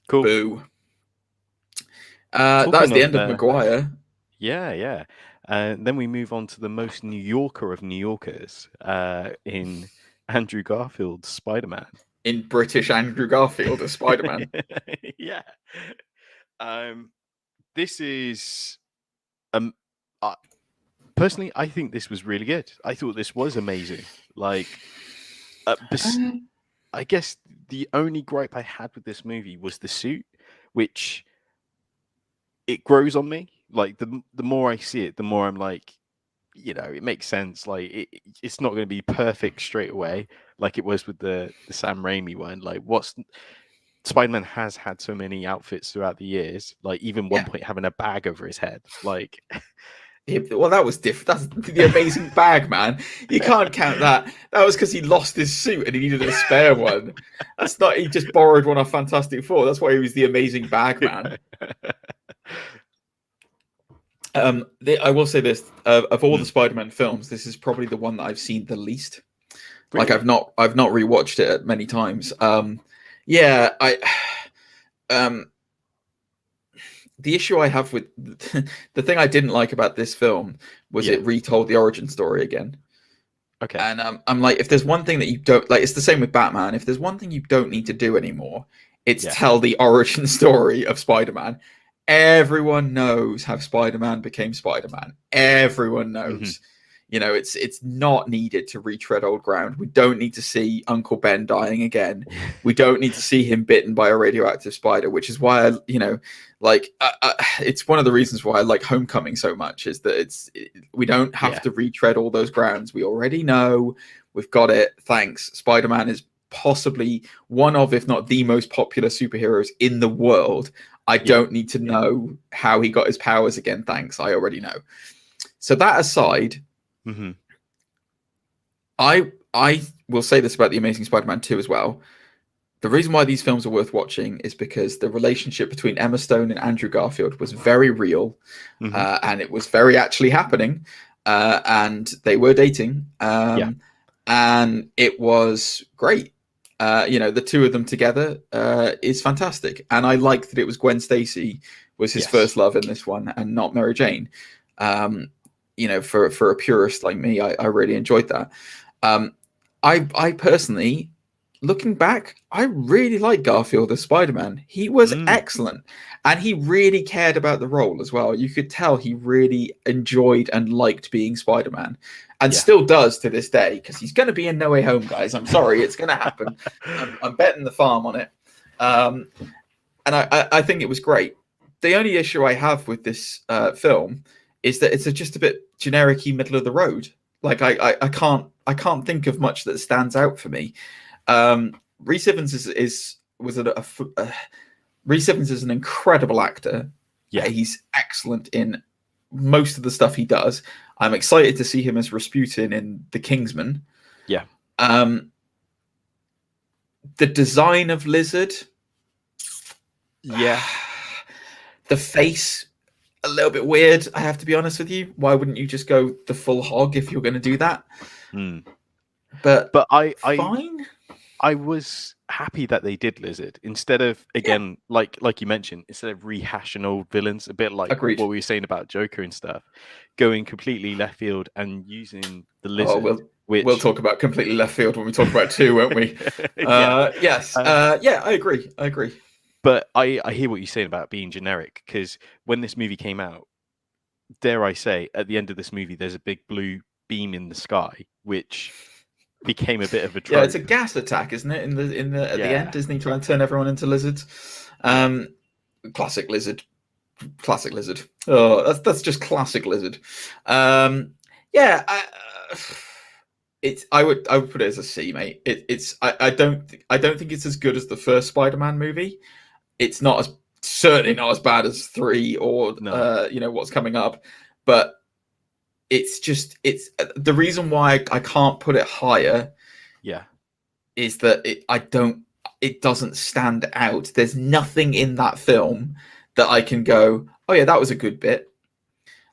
Cool. Boo. That's the end of Maguire. Yeah. Then we move on to the most New Yorker of New Yorkers in Andrew Garfield's Spider-Man. In British Andrew Garfield as Spider-Man. Yeah. This is personally, I think this was really good. I thought this was amazing. Like, I guess the only gripe I had with this movie was the suit, which it grows on me. Like, the more I see it, the more I'm like, it makes sense. Like, it's not going to be perfect straight away, like it was with the Sam Raimi one. Like, Spider-Man has had so many outfits throughout the years, like even one point having a bag over his head. Like, well, that was different. That's the amazing bag, man. You can't count that. That was because he lost his suit and he needed a spare one. That's not. He just borrowed one off Fantastic Four. That's why he was the amazing bag man. I will say this: of all the Spider-Man films, this is probably the one that I've seen the least. Really? Like I've not rewatched it many times. The issue I have with the thing I didn't like about this film was it retold the origin story again. Okay. And I'm like, if there's one thing that you don't like, it's the same with Batman. If there's one thing you don't need to do anymore, it's tell the origin story of Spider-Man. Everyone knows how Spider-Man became Spider-Man. Everyone knows. Mm-hmm. You know, it's not needed to retread old ground. We don't need to see Uncle Ben dying again. We don't need to see him bitten by a radioactive spider, which is why it's one of the reasons why I like Homecoming so much, is that we don't have to retread all those grounds. We already know. We've got it. Thanks. Spider-Man is possibly one of, if not the most popular superheroes in the world. I don't need to know how he got his powers again. Thanks. I already know. So that aside, mm-hmm. I will say this about The Amazing Spider-Man 2 as well. The reason why these films are worth watching is because the relationship between Emma Stone and Andrew Garfield was very real, mm-hmm. And it was very actually happening, and they were dating, and it was great. The two of them together is fantastic, and I like that it was Gwen Stacy was his first love in this one, and not Mary Jane. For a purist like me, I really enjoyed that. I personally, looking back, I really like Garfield as Spider-Man. He was excellent, and he really cared about the role as well. You could tell he really enjoyed and liked being Spider-Man, and still does to this day, because he's going to be in No Way Home, guys. I'm sorry, it's going to happen. I'm betting the farm on it. And I think it was great. The only issue I have with this film is that it's just a bit generic-y, middle of the road. Like I can't think of much that stands out for me. Rhys Ifans Rhys Ifans is an incredible actor. Yeah, he's excellent in most of the stuff he does. I'm excited to see him as Rasputin in The Kingsman. Yeah. The design of Lizard. Yeah. The face, a little bit weird, I have to be honest with you. Why wouldn't you just go the full hog if you're going to do that? But fine. I was happy that they did Lizard instead of, again, like you mentioned, instead of rehashing old villains, a bit like Agreed. What we were saying about Joker and stuff, going completely left field and using the Lizard. We'll talk about completely left field when we talk about 2, won't we? Yes. I agree. But I hear what you're saying about being generic, because when this movie came out, dare I say, at the end of this movie, there's a big blue beam in the sky, which became a bit of a trope. Yeah, it's a gas attack, isn't it? At the end, isn't he trying to turn everyone into lizards? Classic lizard. Oh, that's just classic lizard. I would put it as a C, mate. I don't think it's as good as the first Spider-Man movie. It's certainly not as bad as 3 or what's coming up, but it's the reason why I can't put it higher. Yeah, is that it doesn't stand out. There's nothing in that film that I can go, oh yeah, that was a good bit.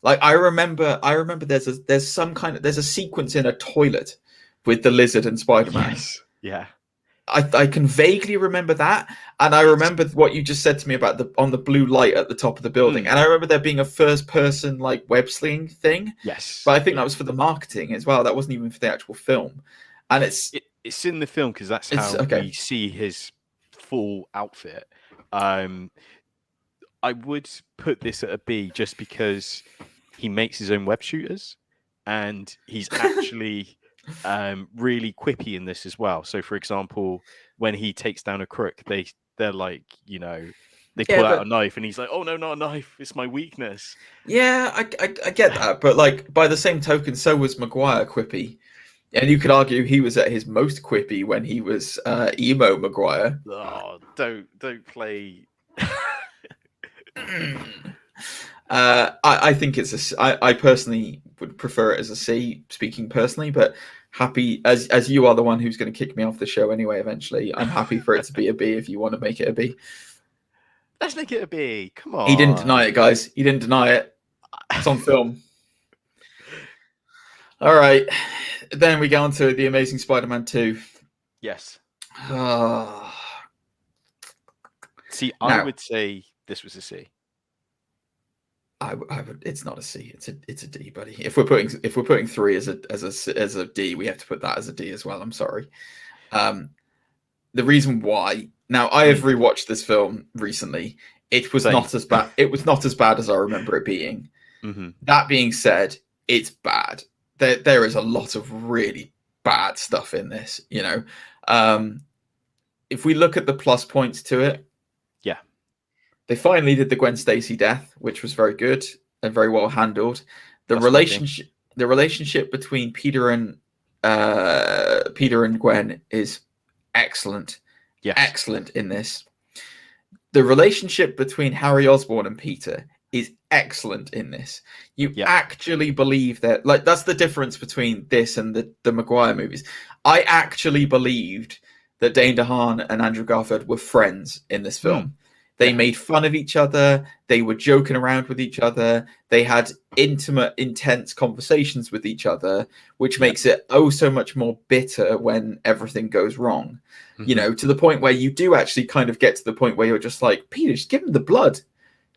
Like I remember there's a sequence in a toilet with the Lizard and Spider-Man. Yes. Yeah. I can vaguely remember that, and I remember what you just said to me about on the blue light at the top of the building, and I remember there being a first-person like web slinging thing. Yes, but I think that was for the marketing as well. That wasn't even for the actual film, and it's in the film because that's how we see his full outfit. I would put this at a B just because he makes his own web shooters, and he's actually. Really quippy in this as well. So, for example, when he takes down a crook, they're like, they pull out a knife, and he's like, "Oh no, not a knife! It's my weakness." Yeah, I get that, but like by the same token, so was Maguire quippy. And you could argue he was at his most quippy when he was emo Maguire. Oh, don't play. I think it's I personally would prefer it as a C, speaking personally, but happy as you are the one who's going to kick me off the show anyway eventually. I'm happy for it to be a B if you want to make it a B. Let's make it a B. Come on. He didn't deny it, guys. He didn't deny it. It's on film. All right. Then we go on to The Amazing Spider-Man 2. Yes. See, I Now, would say this was a C. I would. It's not a C. It's a D, buddy. If we're putting 3 as a D, we have to put that as a D as well. I'm sorry. The reason why. Now, I have rewatched this film recently. It was not as bad. It was not as bad as I remember it being. Mm-hmm. That being said, it's bad. There is a lot of really bad stuff in this. You know, if we look at the plus points to it, yeah, they finally did the Gwen Stacy death, which was very good and very well handled. The relationship between Peter and Gwen is excellent. Yes. Excellent in this. The relationship between Harry Osborne and Peter is excellent in this. You actually believe that, like, that's the difference between this and the Maguire movies. I actually believed that Dane DeHaan and Andrew Garfield were friends in this film. They made fun of each other. They were joking around with each other. They had intimate, intense conversations with each other, which makes it oh so much more bitter when everything goes wrong. Mm-hmm. You know, to the point where you do actually kind of get to the point where you're just like, Peter, just give him the blood.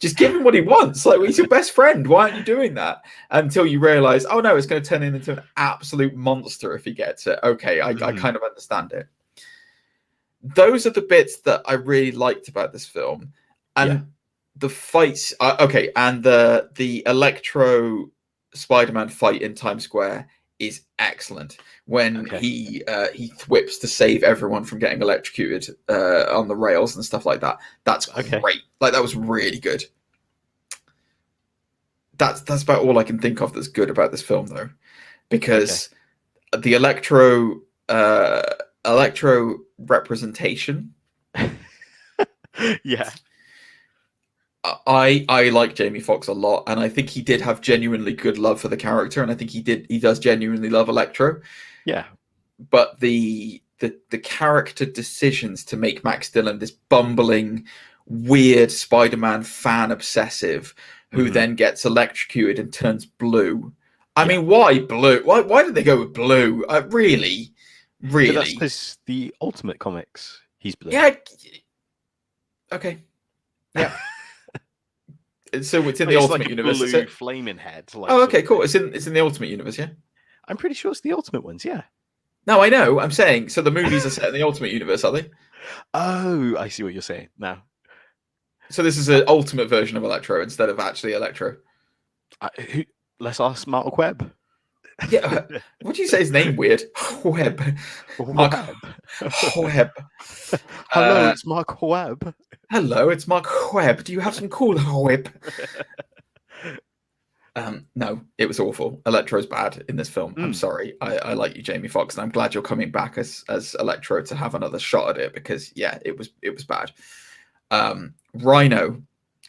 Just give him what he wants. Like, he's your best friend. Why aren't you doing that? Until you realize, oh no, it's going to turn him into an absolute monster if he gets it. Okay, I kind of understand it. Those are the bits that I really liked about this film, and the fights. Okay, and the Electro Spider-Man fight in Times Square is excellent when he whips to save everyone from getting electrocuted on the rails and stuff like that. That's great. Like, that was really good. That's about all I can think of that's good about this film, though, because the Electro representation. I like Jamie Foxx a lot, and I think he did have genuinely good love for the character, and I think he does genuinely love Electro. Yeah. But the character decisions to make Max Dillon this bumbling, weird Spider-Man fan obsessive who then gets electrocuted and turns blue. I mean, why blue? Why did they go with blue? Really? Really? But that's because the Ultimate Comics, he's blue. Yeah. Okay. Yeah. So it's in the Ultimate like Universe. Blue flaming head. Like, okay, cool. It's in the Ultimate Universe, yeah. I'm pretty sure it's the Ultimate ones, yeah. No, I know. I'm saying, so the movies are set in the Ultimate Universe, are they? Oh, I see what you're saying now. So this is an Ultimate version of Electro instead of actually Electro. Let's ask Mark Webb. Yeah, what do you say his name weird? Webb. Mark Webb. Hello, it's Mark Webb. Hello, it's Mark Webb. Do you have some cool Webb? No, it was awful. Electro's bad in this film. I'm sorry. I like you, Jamie Foxx, and I'm glad you're coming back as Electro to have another shot at it, because it was bad. Rhino.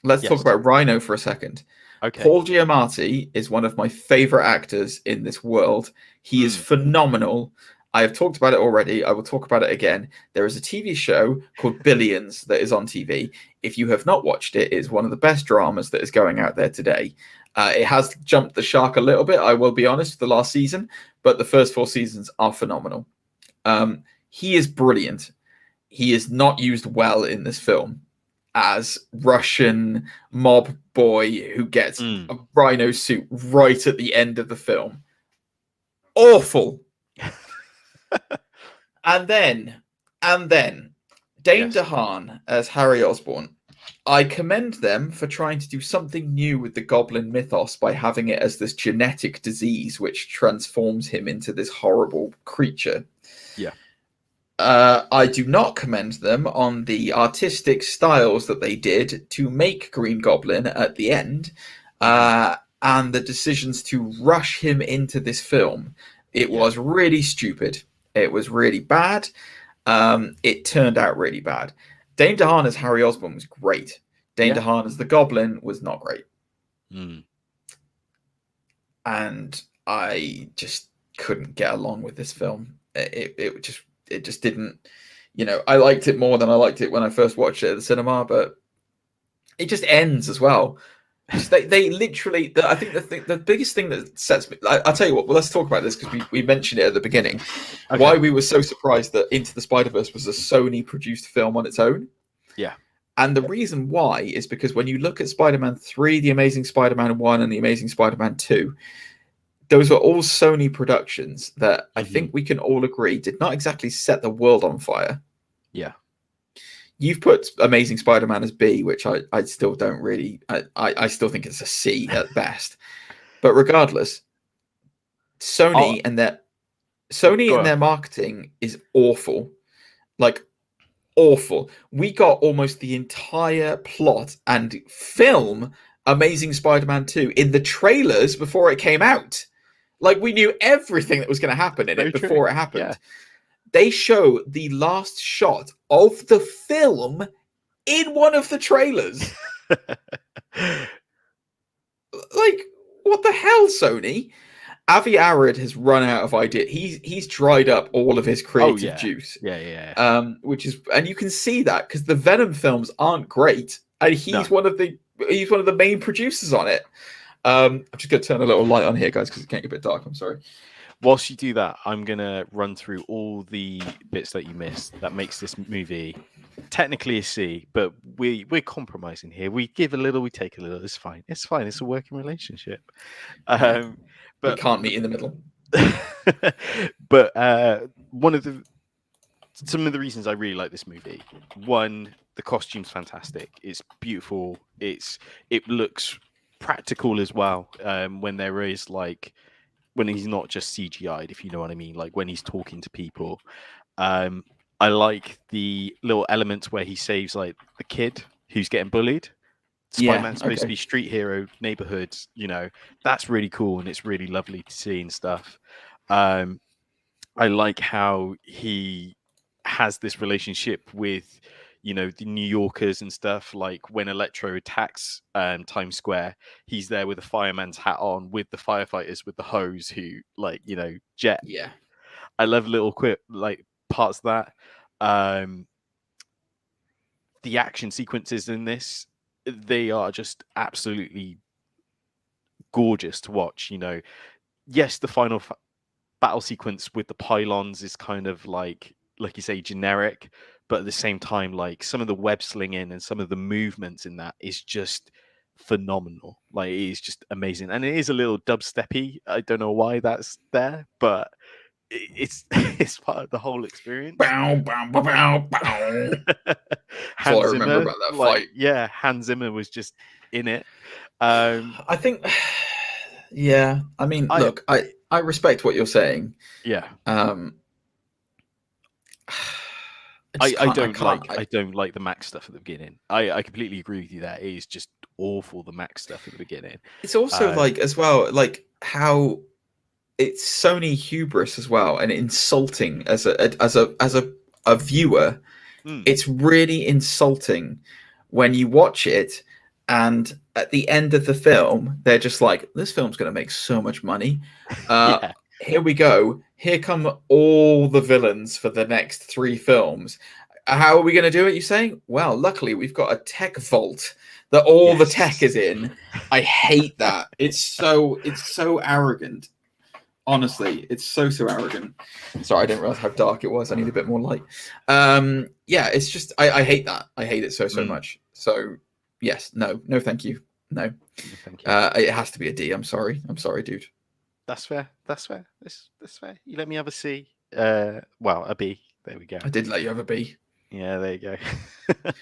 Let's talk about Rhino for a second. Okay. Paul Giamatti is one of my favorite actors in this world. He is phenomenal. I have talked about it already. I will talk about it again. There is a TV show called Billions that is on TV. If you have not watched it, it is one of the best dramas that is going out there today. It has jumped the shark a little bit, I will be honest, the last season, but the first 4 seasons are phenomenal. He is brilliant. He is not used well in this film as Russian mob boy who gets a Rhino suit right at the end of the film. Awful. and then Dane DeHaan as Harry Osborne. I commend them for trying to do something new with the Goblin mythos by having it as this genetic disease which transforms him into this horrible creature. Yeah. I do not commend them on the artistic styles that they did to make Green Goblin at the end, and the decisions to rush him into this film. It was really stupid. It was really bad. It turned out really bad. Dane DeHaan as Harry Osborne was great. Dane DeHaan as the Goblin was not great. And I just couldn't get along with this film. It just didn't. I liked it more than I liked it when I first watched it at the cinema, but it just ends as well. They literally. I think the biggest thing that sets me. I'll tell you what. Well, let's talk about this because we mentioned it at the beginning. Okay. Why we were so surprised that Into the Spider-Verse was a Sony produced film on its own. Yeah. And the reason why is because when you look at Spider-Man 3, The Amazing Spider-Man 1, and The Amazing Spider-Man 2, those were all Sony productions that I think we can all agree did not exactly set the world on fire. Yeah. You've put Amazing Spider-Man as B, which I still don't really... I still think it's a C at best. But regardless, Sony and their marketing is awful. Like, awful. We got almost the entire plot and film Amazing Spider-Man 2 in the trailers before it came out. Like, we knew everything that was going to happen in it before it happened. Yeah. They show the last shot of the film in one of the trailers. Like, what the hell, Sony? Avi Arad has run out of ideas. He's dried up all of his creative juice. Yeah. Which is, and you can see that because the Venom films aren't great, and he's one of the main producers on it. I'm just going to turn a little light on here, guys, because it can get a bit dark. I'm sorry. Whilst you do that, I'm going to run through all the bits that you missed that makes this movie technically a C, but we're compromising here. We give a little, we take a little. It's fine. It's a working relationship. But we can't meet in the middle. But some of the reasons I really like this movie. One, the costume's fantastic. It's beautiful. It looks practical as well. When there is when he's not just CGI'd, if you know what I mean, like when he's talking to people. I like the little elements where he saves like the kid who's getting bullied. Spider-Man's supposed to be street hero, neighborhoods, that's really cool and it's really lovely to see and stuff. I like how he has this relationship with, the New Yorkers and stuff. Like when Electro attacks Times Square, he's there with a fireman's hat on with the firefighters with the hose who Jet. Yeah. I love little quick parts of that. The action sequences in this, they are just absolutely gorgeous to watch. Yes, the final battle sequence with the pylons is kind of like you say, generic, but at the same time, some of the web slinging and some of the movements in that is just phenomenal. It is just amazing, and it is a little dubsteppy. I don't know why that's there, but it's part of the whole experience. Bow, bow, bow, bow, bow. That's all I remember about that fight. Yeah, Hans Zimmer was just in it. I think, yeah. I mean, look, I respect what you're saying. Yeah. I don't like the Max stuff at the beginning. I completely agree with you there. It is just awful, the Max stuff at the beginning. It's also as well, how it's Sony hubris as well, and insulting as a viewer. It's really insulting when you watch it, and at the end of the film, they're just like, "This film's going to make so much money." Here we go. Here come all the villains for the next 3 films. How are we going to do it, you say? Well, luckily, we've got a tech vault that all the tech is in. I hate that. It's so arrogant. Honestly, it's so arrogant. Sorry, I didn't realize how dark it was. I need a bit more light. It's just, I hate that. I hate it so much. So, yes, no, thank you. No. Thank you. It has to be a D. I'm sorry, dude. That's fair. That's fair. You let me have a C. A B. There we go. I did let you have a B. Yeah, there you go.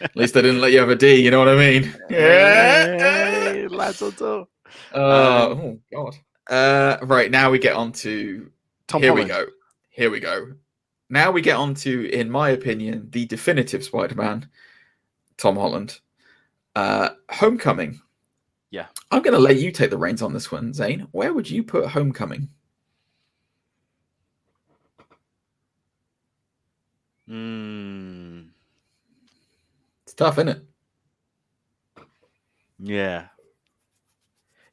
At least I didn't let you have a D. You know what I mean? Yeah, lads on top. Oh God. Right, now we get on to Tom Holland. Here we go. Now we get on to, in my opinion, the definitive Spider-Man, Tom Holland. Homecoming. Yeah. I'm going to let you take the reins on this one, Zane. Where would you put Homecoming? It's tough, isn't it? Yeah.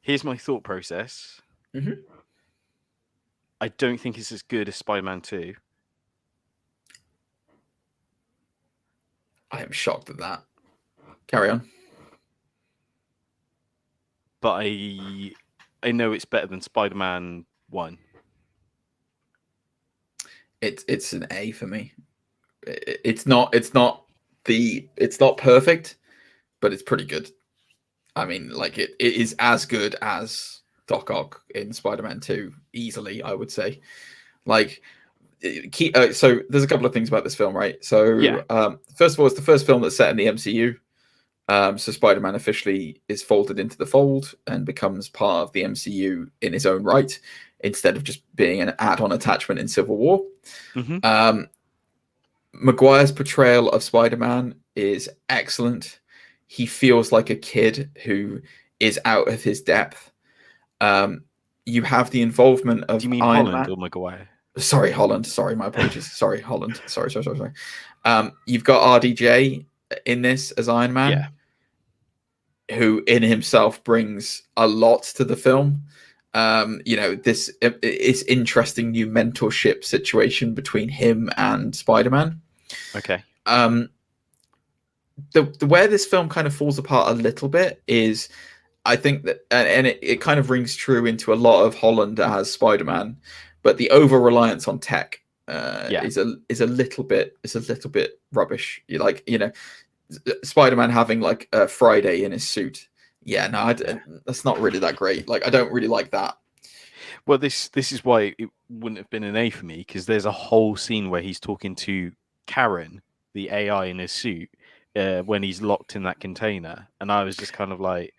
Here's my thought process. Mm-hmm. I don't think it's as good as Spider-Man 2. I am shocked at that. Carry on. But I know it's better than Spider-Man 1. It's an A for me. It's not perfect, but it's pretty good. I mean, like it is as good as Doc Ock in Spider-Man 2 easily, I would say. Like, so there's a couple of things about this film, right? So, first of all, it's the first film that's set in the MCU. So Spider-Man officially is folded into the fold and becomes part of the MCU in his own right, instead of just being an add-on attachment in Civil War. Mm-hmm. Maguire's portrayal of Spider-Man is excellent. He feels like a kid who is out of his depth. You have the involvement of Do you mean Iron Holland Man. or Maguire? Sorry, Holland. Sorry, my apologies. Sorry, Holland. Sorry. You've got RDJ in this as Iron Man, who in himself brings a lot to the film. This is interesting new mentorship situation between him and Spider-Man. Okay. The where this film kind of falls apart a little bit is, I think that, and it kind of rings true into a lot of Holland as Spider-Man, but the over reliance on tech is a little bit rubbish. Spider-Man having like a Friday in his suit. Yeah, no, that's not really that great. Like, I don't really like that. Well, this is why it wouldn't have been an A for me, because there's a whole scene where he's talking to Karen, the AI in his suit, when he's locked in that container, and I was just kind of like,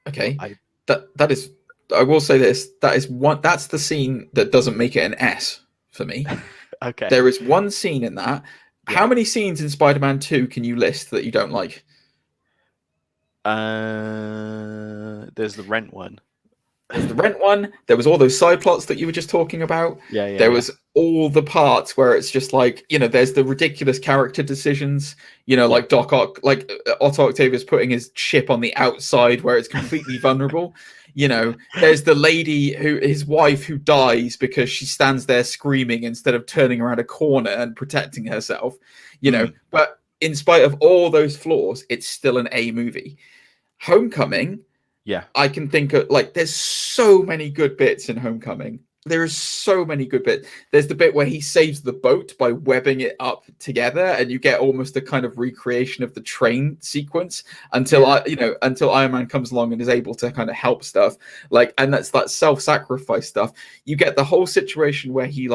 okay, that is. I will say this: that's the scene that doesn't make it an S for me. Okay, there is one scene in that. Yeah. How many scenes in Spider-Man 2 can you list that you don't like? There's the rent one. There's the rent one. There was all those side plots that you were just talking about. Yeah. There was all the parts where it's just like, there's the ridiculous character decisions, like Doc Ock, like Otto Octavius putting his ship on the outside where it's completely vulnerable. There's the lady his wife who dies because she stands there screaming instead of turning around a corner and protecting herself, but in spite of all those flaws, it's still an A movie. Homecoming. Yeah. I can think of, there's so many good bits in Homecoming. There are so many good bits. There's the bit where he saves the boat by webbing it up together, and you get almost a kind of recreation of the train sequence until Iron Man comes along and is able to kind of help stuff. And that's that self-sacrifice stuff. You get the whole situation where he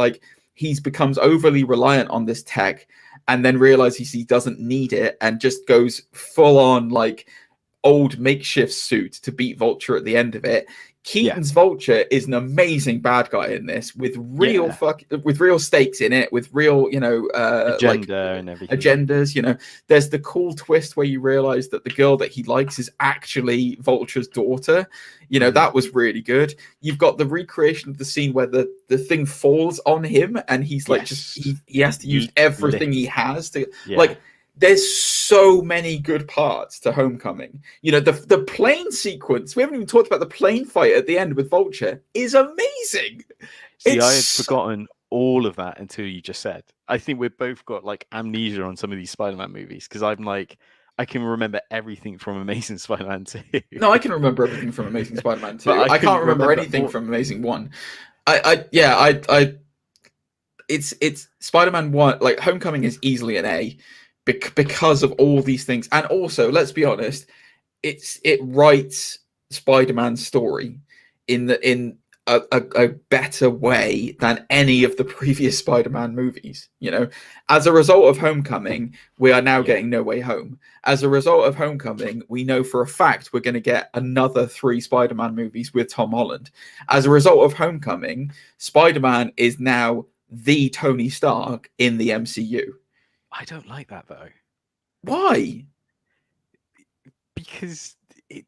becomes overly reliant on this tech and then realizes he doesn't need it and just goes full on old makeshift suit to beat Vulture at the end of it. Keaton's Vulture is an amazing bad guy in this, with real with real stakes in it, with real agenda and everything. Agendas. There's the cool twist where you realize that the girl that he likes is actually Vulture's daughter. That was really good. You've got the recreation of the scene where the thing falls on him and he's he has to use everything he has to There's so many good parts to Homecoming. The plane sequence, we haven't even talked about the plane fight at the end with Vulture, is amazing. See, I had forgotten all of that until you just said. I think we've both got amnesia on some of these Spider-Man movies, because I'm I can remember everything from Amazing Spider-Man 2. No, I can remember everything from Amazing Spider-Man 2. I can't remember anything from Amazing 1. It's Spider-Man 1, Homecoming is easily an A. Because of all these things, and also, let's be honest, it writes Spider-Man's story in a better way than any of the previous Spider-Man movies. As a result of Homecoming, we are now getting No Way Home. As a result of Homecoming, we know for a fact we're going to get another 3 Spider-Man movies with Tom Holland. As a result of Homecoming, Spider-Man is now the Tony Stark in the MCU. I don't like that, though. Why? Because it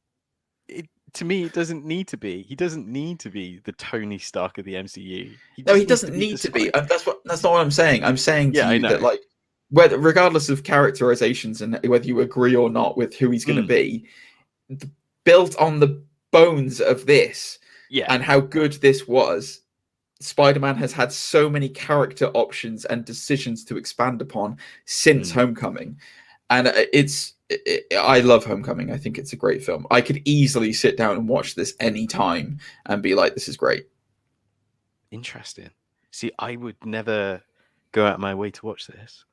to me, it doesn't need to be. He doesn't need to be the Tony Stark of the MCU. He doesn't need to be. That's not what I'm saying. I'm saying to you that whether regardless of characterizations and whether you agree or not with who he's going to be, built on the bones of this and how good this was, Spider-Man has had so many character options and decisions to expand upon since Homecoming. And I love Homecoming. I think it's a great film. I could easily sit down and watch this anytime and be like, this is great. Interesting. See, I would never go out of my way to watch this.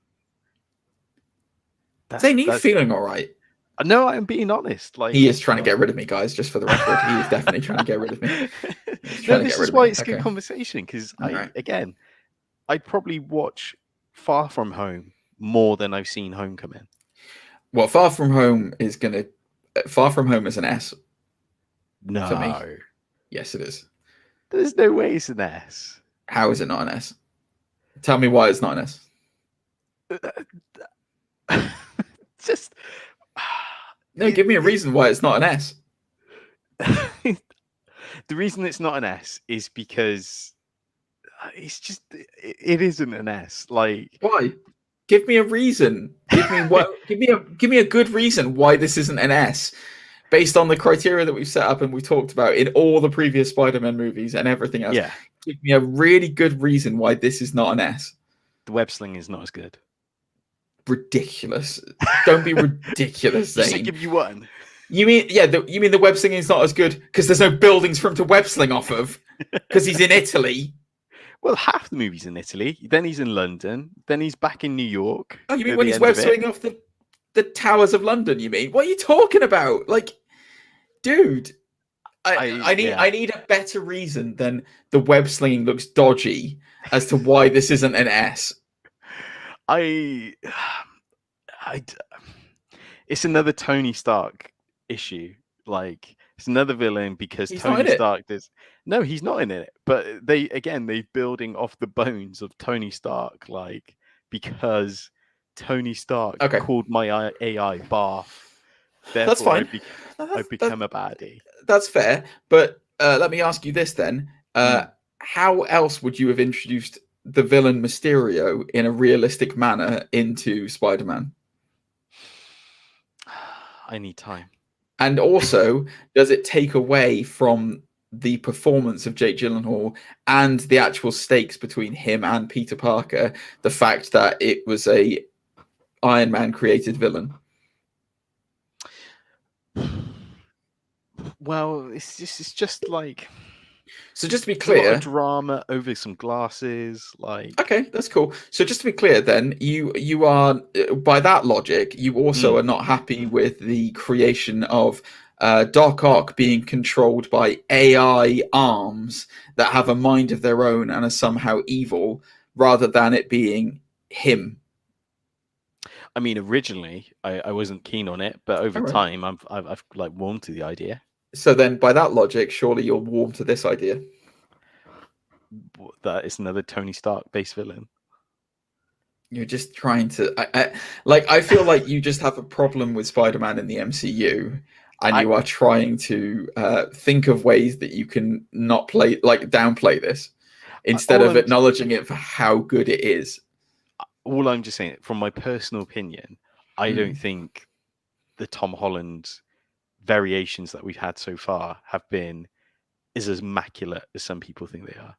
Zane, are you feeling all right? No, I'm being honest. Like, he is trying to get rid of me, guys. Just for the record, he is definitely trying to get rid of me. No, this is why it's good conversation, because I'd probably watch Far From Home more than I've seen Homecoming. Well, Far From Home is an S. No, for me. Yes, it is. There's no way it's an S. How is it not an S? Tell me why it's not an S. Just no, give me a reason why it's not an S. The reason it's not an S is because it's just it isn't an S. Like, why? Give me a reason. Give me a good reason why this isn't an S, based on the criteria that we've set up and we talked about in all the previous Spider-Man movies and everything else. Yeah. Give me a really good reason why this is not an S. The web sling is not as good. Ridiculous. Don't be ridiculous, Zane. Just give you one. You mean the web slinging is not as good because there's no buildings for him to web sling off of because he's in Italy? Well, half the movie's in Italy. Then he's in London. Then he's back in New York. Oh, you mean when he's web slinging off the towers of London? You mean? What are you talking about? Like, dude, I need a better reason than the web slinging looks dodgy as to why this isn't an S. It's another Tony Stark issue. Like, it's another villain because he's Tony Stark does. No, he's not in it. But they're building off the bones of Tony Stark, like, because Tony Stark called my AI Bath. Therefore, that's fine. I've become a baddie. That's fair. But let me ask you this then: how else would you have introduced the villain Mysterio in a realistic manner into Spider-Man? I need time. And also, does it take away from the performance of Jake Gyllenhaal and the actual stakes between him and Peter Parker, the fact that it was a Iron Man created villain? Well, it's just like. So just to be clear, a lot of drama over some glasses, like. Okay, that's cool. So just to be clear, then you are, by that logic, you also are not happy with the creation of Doc Ock being controlled by AI arms that have a mind of their own and are somehow evil, rather than it being him. I mean, originally I wasn't keen on it, but over time I've like warmed to the idea. So then, by that logic, surely you're warm to this idea. That it's another Tony Stark-based villain. You're just trying to... I feel like you just have a problem with Spider-Man in the MCU, and you are trying to think of ways that you can not downplay this, instead of acknowledging it for how good it is. All I'm just saying, from my personal opinion, I don't think the Tom Holland variations that we've had so far have been as immaculate as some people think they are.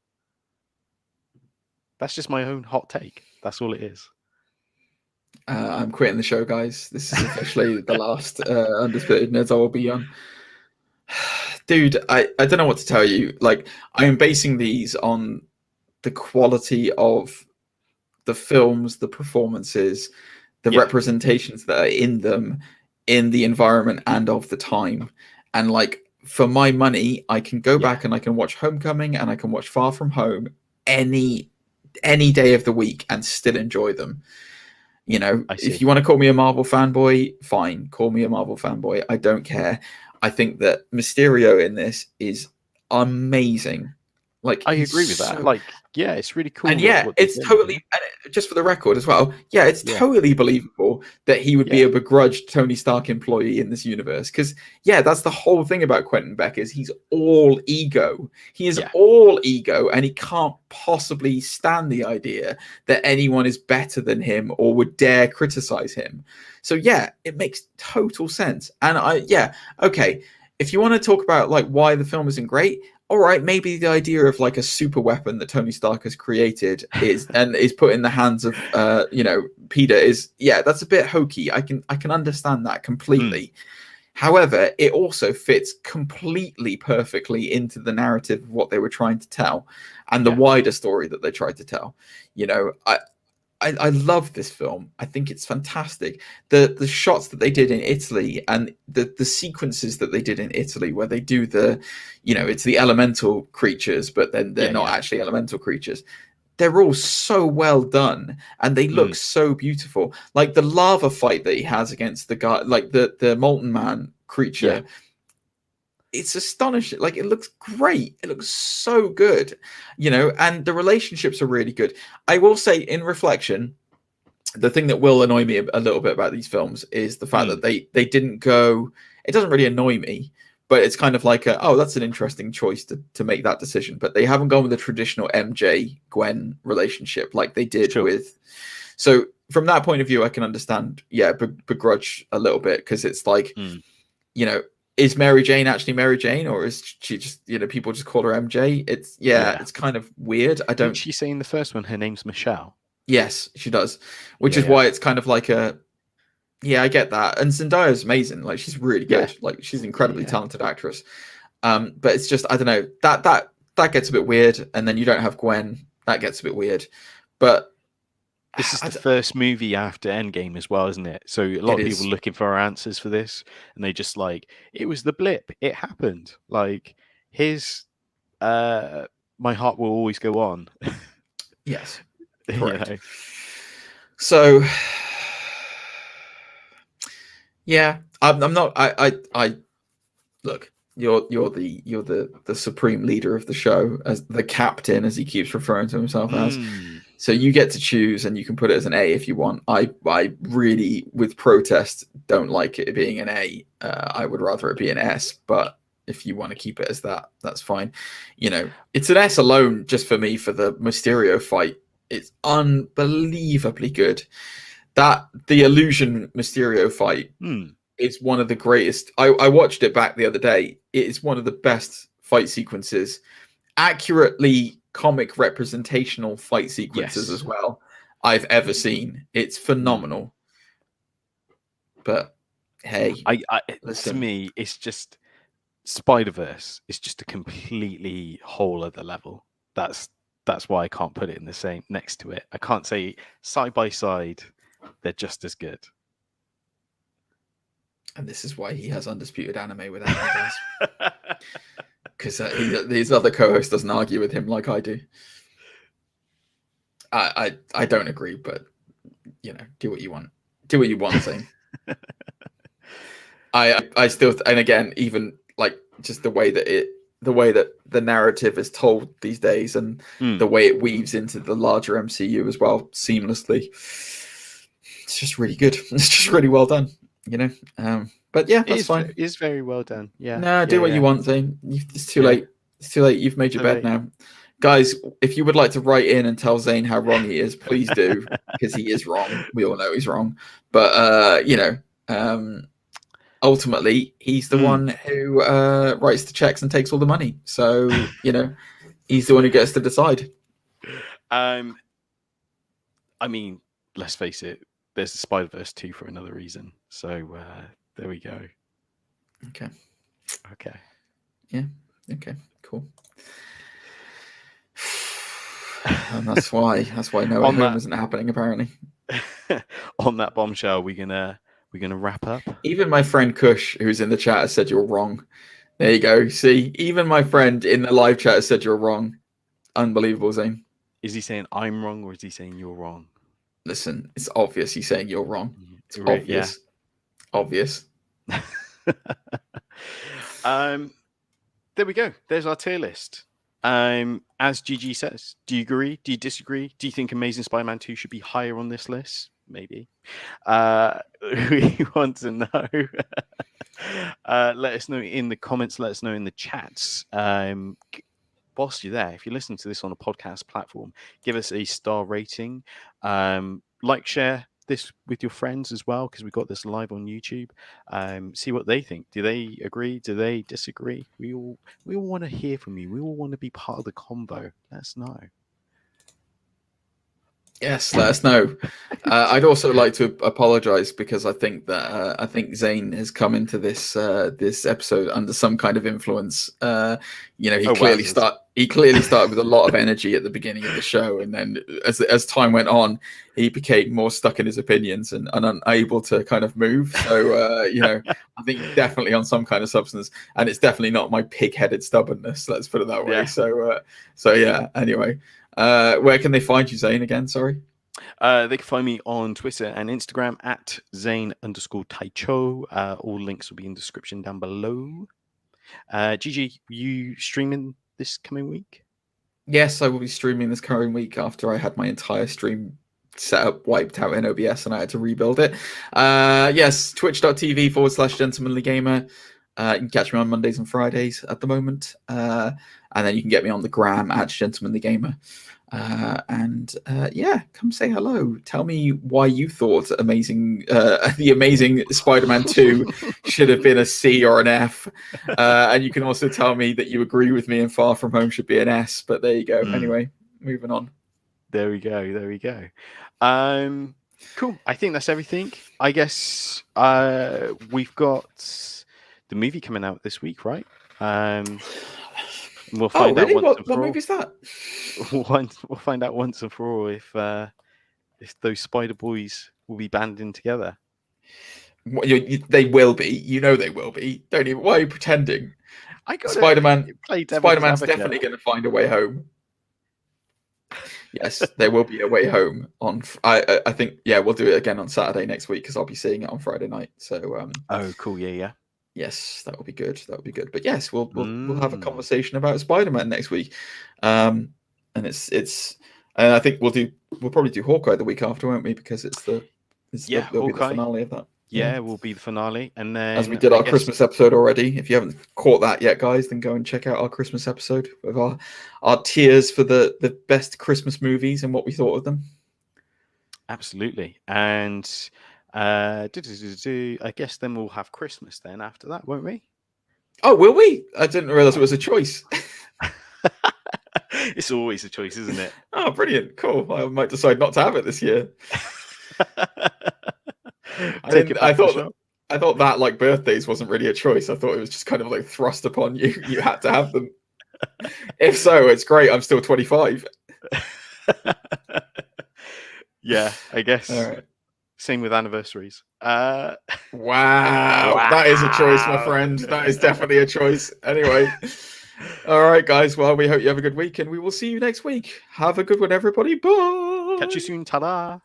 That's just my own hot take. That's all it is. I'm quitting the show, guys. This is officially the last Undisputed Nerds I will be on. Dude, I don't know what to tell you. Like, I am basing these on the quality of the films, the performances, the representations that are in them, in the environment and of the time. And like, for my money, I can go back and I can watch Homecoming and I can watch Far From Home any day of the week and still enjoy them. You know, if you want to call me a Marvel fanboy, fine, call me a Marvel fanboy. I don't care. I think that Mysterio in this is amazing. Like, I agree with that. Like, yeah, it's really cool. And yeah, it's totally. just for the record as well, yeah, it's totally believable that he would be a begrudged Tony Stark employee in this universe. Because, that's the whole thing about Quentin Beck is he's all ego. He is all ego, and he can't possibly stand the idea that anyone is better than him or would dare criticize him. So, it makes total sense. And okay, if you want to talk about like why the film isn't great, all right, maybe the idea of like a super weapon that Tony Stark has created is put in the hands of Peter is that's a bit hokey. I can understand that completely. However, it also fits completely perfectly into the narrative of what they were trying to tell and the wider story that they tried to tell. I love this film. I think it's fantastic. The shots that they did in Italy and the sequences that they did in Italy where they do it's the elemental creatures, but then they're not actually elemental creatures. They're all so well done and they look so beautiful. Like the lava fight that he has against the guy, like the Molten Man creature. It's astonishing. Like it looks great. It looks so good, and the relationships are really good. I will say in reflection, the thing that will annoy me a little bit about these films is the fact that they didn't go, it doesn't really annoy me, but it's kind of like that's an interesting choice to make that decision. But they haven't gone with the traditional MJ Gwen relationship like they did with. So from that point of view, I can understand, begrudge a little bit because it's like, is Mary Jane actually Mary Jane, or is she just people just call her MJ? It's it's kind of weird. I don't. Did she say in the first one her name's Michelle? Yes, she does, which is why it's kind of like I get that. And Zendaya's amazing. Like she's really good. Like she's an incredibly talented actress. But it's just I don't know that gets a bit weird. And then you don't have Gwen. That gets a bit weird. But this is the first movie after Endgame as well, isn't it? So a lot of people looking for answers for this, and they just like, it was the blip. It happened. Like his, my heart will always go on. Yes, correct. So, I'm not. I look. You're the supreme leader of the show, as the captain, as he keeps referring to himself as. So you get to choose, and you can put it as an A if you want. I really, with protest, don't like it being an A. I would rather it be an S, but if you want to keep it as that, that's fine. It's an S alone just for me for the Mysterio fight. It's unbelievably good. The Illusion Mysterio fight is one of the greatest. I watched it back the other day. It is one of the best fight sequences, accurately comic representational fight sequences as well I've ever seen. It's phenomenal. But hey, to me, it's just Spider-Verse. It's just a completely whole other level. That's why I can't put it in the same next to it. I can't say side by side they're just as good. And this is why he has Undisputed Anime without him, guys. Because his other co-host doesn't argue with him like I do. I don't agree, but do what you want. Do what you want, Zane. I still, and again, even like just the way that the narrative is told these days, and the way it weaves into the larger MCU as well seamlessly. It's just really good. It's just really well done. But that's fine. It's very well done. Yeah. No, do what you want, Zane. It's too late. It's too late. You've made your bed now. Guys, if you would like to write in and tell Zane how wrong he is, please do, because he is wrong. We all know he's wrong. But ultimately, he's the one who writes the checks and takes all the money. So, he's the one who gets to decide. I mean, let's face it, there's the Spider-Verse 2 for another reason. So there we go. Okay. Yeah. Okay. Cool. And that's why No Way Home isn't happening apparently. On that bombshell, we're gonna wrap up. Even my friend Kush, who's in the chat, has said you're wrong. There you go. See, even my friend in the live chat has said you're wrong. Unbelievable, Zane. Is he saying I'm wrong, or is he saying you're wrong? Listen, it's obvious he's saying you're wrong. It's obvious. Yeah. Obvious. There we go. There's our tier list. As GG says, do you agree? Do you disagree? Do you think Amazing Spider-Man 2 should be higher on this list? Maybe. We want to know. Let us know in the comments. Let us know in the chats. Whilst you're there, if you listen to this on a podcast platform, give us a star rating. Like, share this with your friends as well, because we got this live on YouTube. See what they think. Do they agree? Do they disagree? We all want to hear from you. We all want to be part of the combo. Let us know. Yes, let us know. I'd also like to apologize because I think that Zane has come into this episode under some kind of influence. He clearly started with a lot of energy at the beginning of the show, and then as time went on, he became more stuck in his opinions and unable to kind of move. So I think definitely on some kind of substance, and it's definitely not my pig-headed stubbornness. Let's put it that way. Yeah. So yeah. Anyway. Where can they find you, Zane, again? Sorry. They can find me on Twitter and Instagram at Zane_Taicho. All links will be in the description down below. GG, you streaming this coming week? Yes, I will be streaming this coming week after I had my entire stream setup wiped out in OBS and I had to rebuild it. Yes, twitch.tv/gentlemanlygamer. You can catch me on Mondays and Fridays at the moment. And then you can get me on the gram at gentlemanlygamer. Come say hello. Tell me why you thought the Amazing Spider-Man 2 should have been a C or an F. And you can also tell me that you agree with me and Far From Home should be an S. But there you go. Anyway, moving on. There we go. Cool. I think that's everything. I guess we've got the movie coming out this week, right? We'll find out. What movie is that? We'll find out once and for all if those Spider Boys will be banding together. They will be. You know they will be. Don't even. Why are you pretending? Spider-Man's definitely going to find a way home. Yes, there will be a way home on. I think. Yeah, we'll do it again on Saturday next week because I'll be seeing it on Friday night. So. Oh, cool. Yeah. Yes, that would be good. But yes, we'll have a conversation about Spider-Man next week. And it's and I think we'll probably do Hawkeye the week after, won't we? Because it'll be the finale of that. Yeah, we'll be the finale, and then as we did our Christmas episode already. If you haven't caught that yet, guys, then go and check out our Christmas episode with our tiers for the best Christmas movies and what we thought of them. Absolutely, and. I guess then we'll have Christmas then after that, won't we? Oh, will we? I didn't realize it was a choice. It's always a choice, isn't it? Oh, brilliant. Cool. I might decide not to have it this year. I thought that like birthdays wasn't really a choice. I thought it was just kind of like thrust upon you. You had to have them. If so, it's great. I'm still 25. Yeah, I guess. All right. Same with anniversaries. Wow. That is a choice, my friend. That is definitely a choice. Anyway. All right, guys. Well, we hope you have a good week and we will see you next week. Have a good one, everybody. Bye. Catch you soon. Ta-da.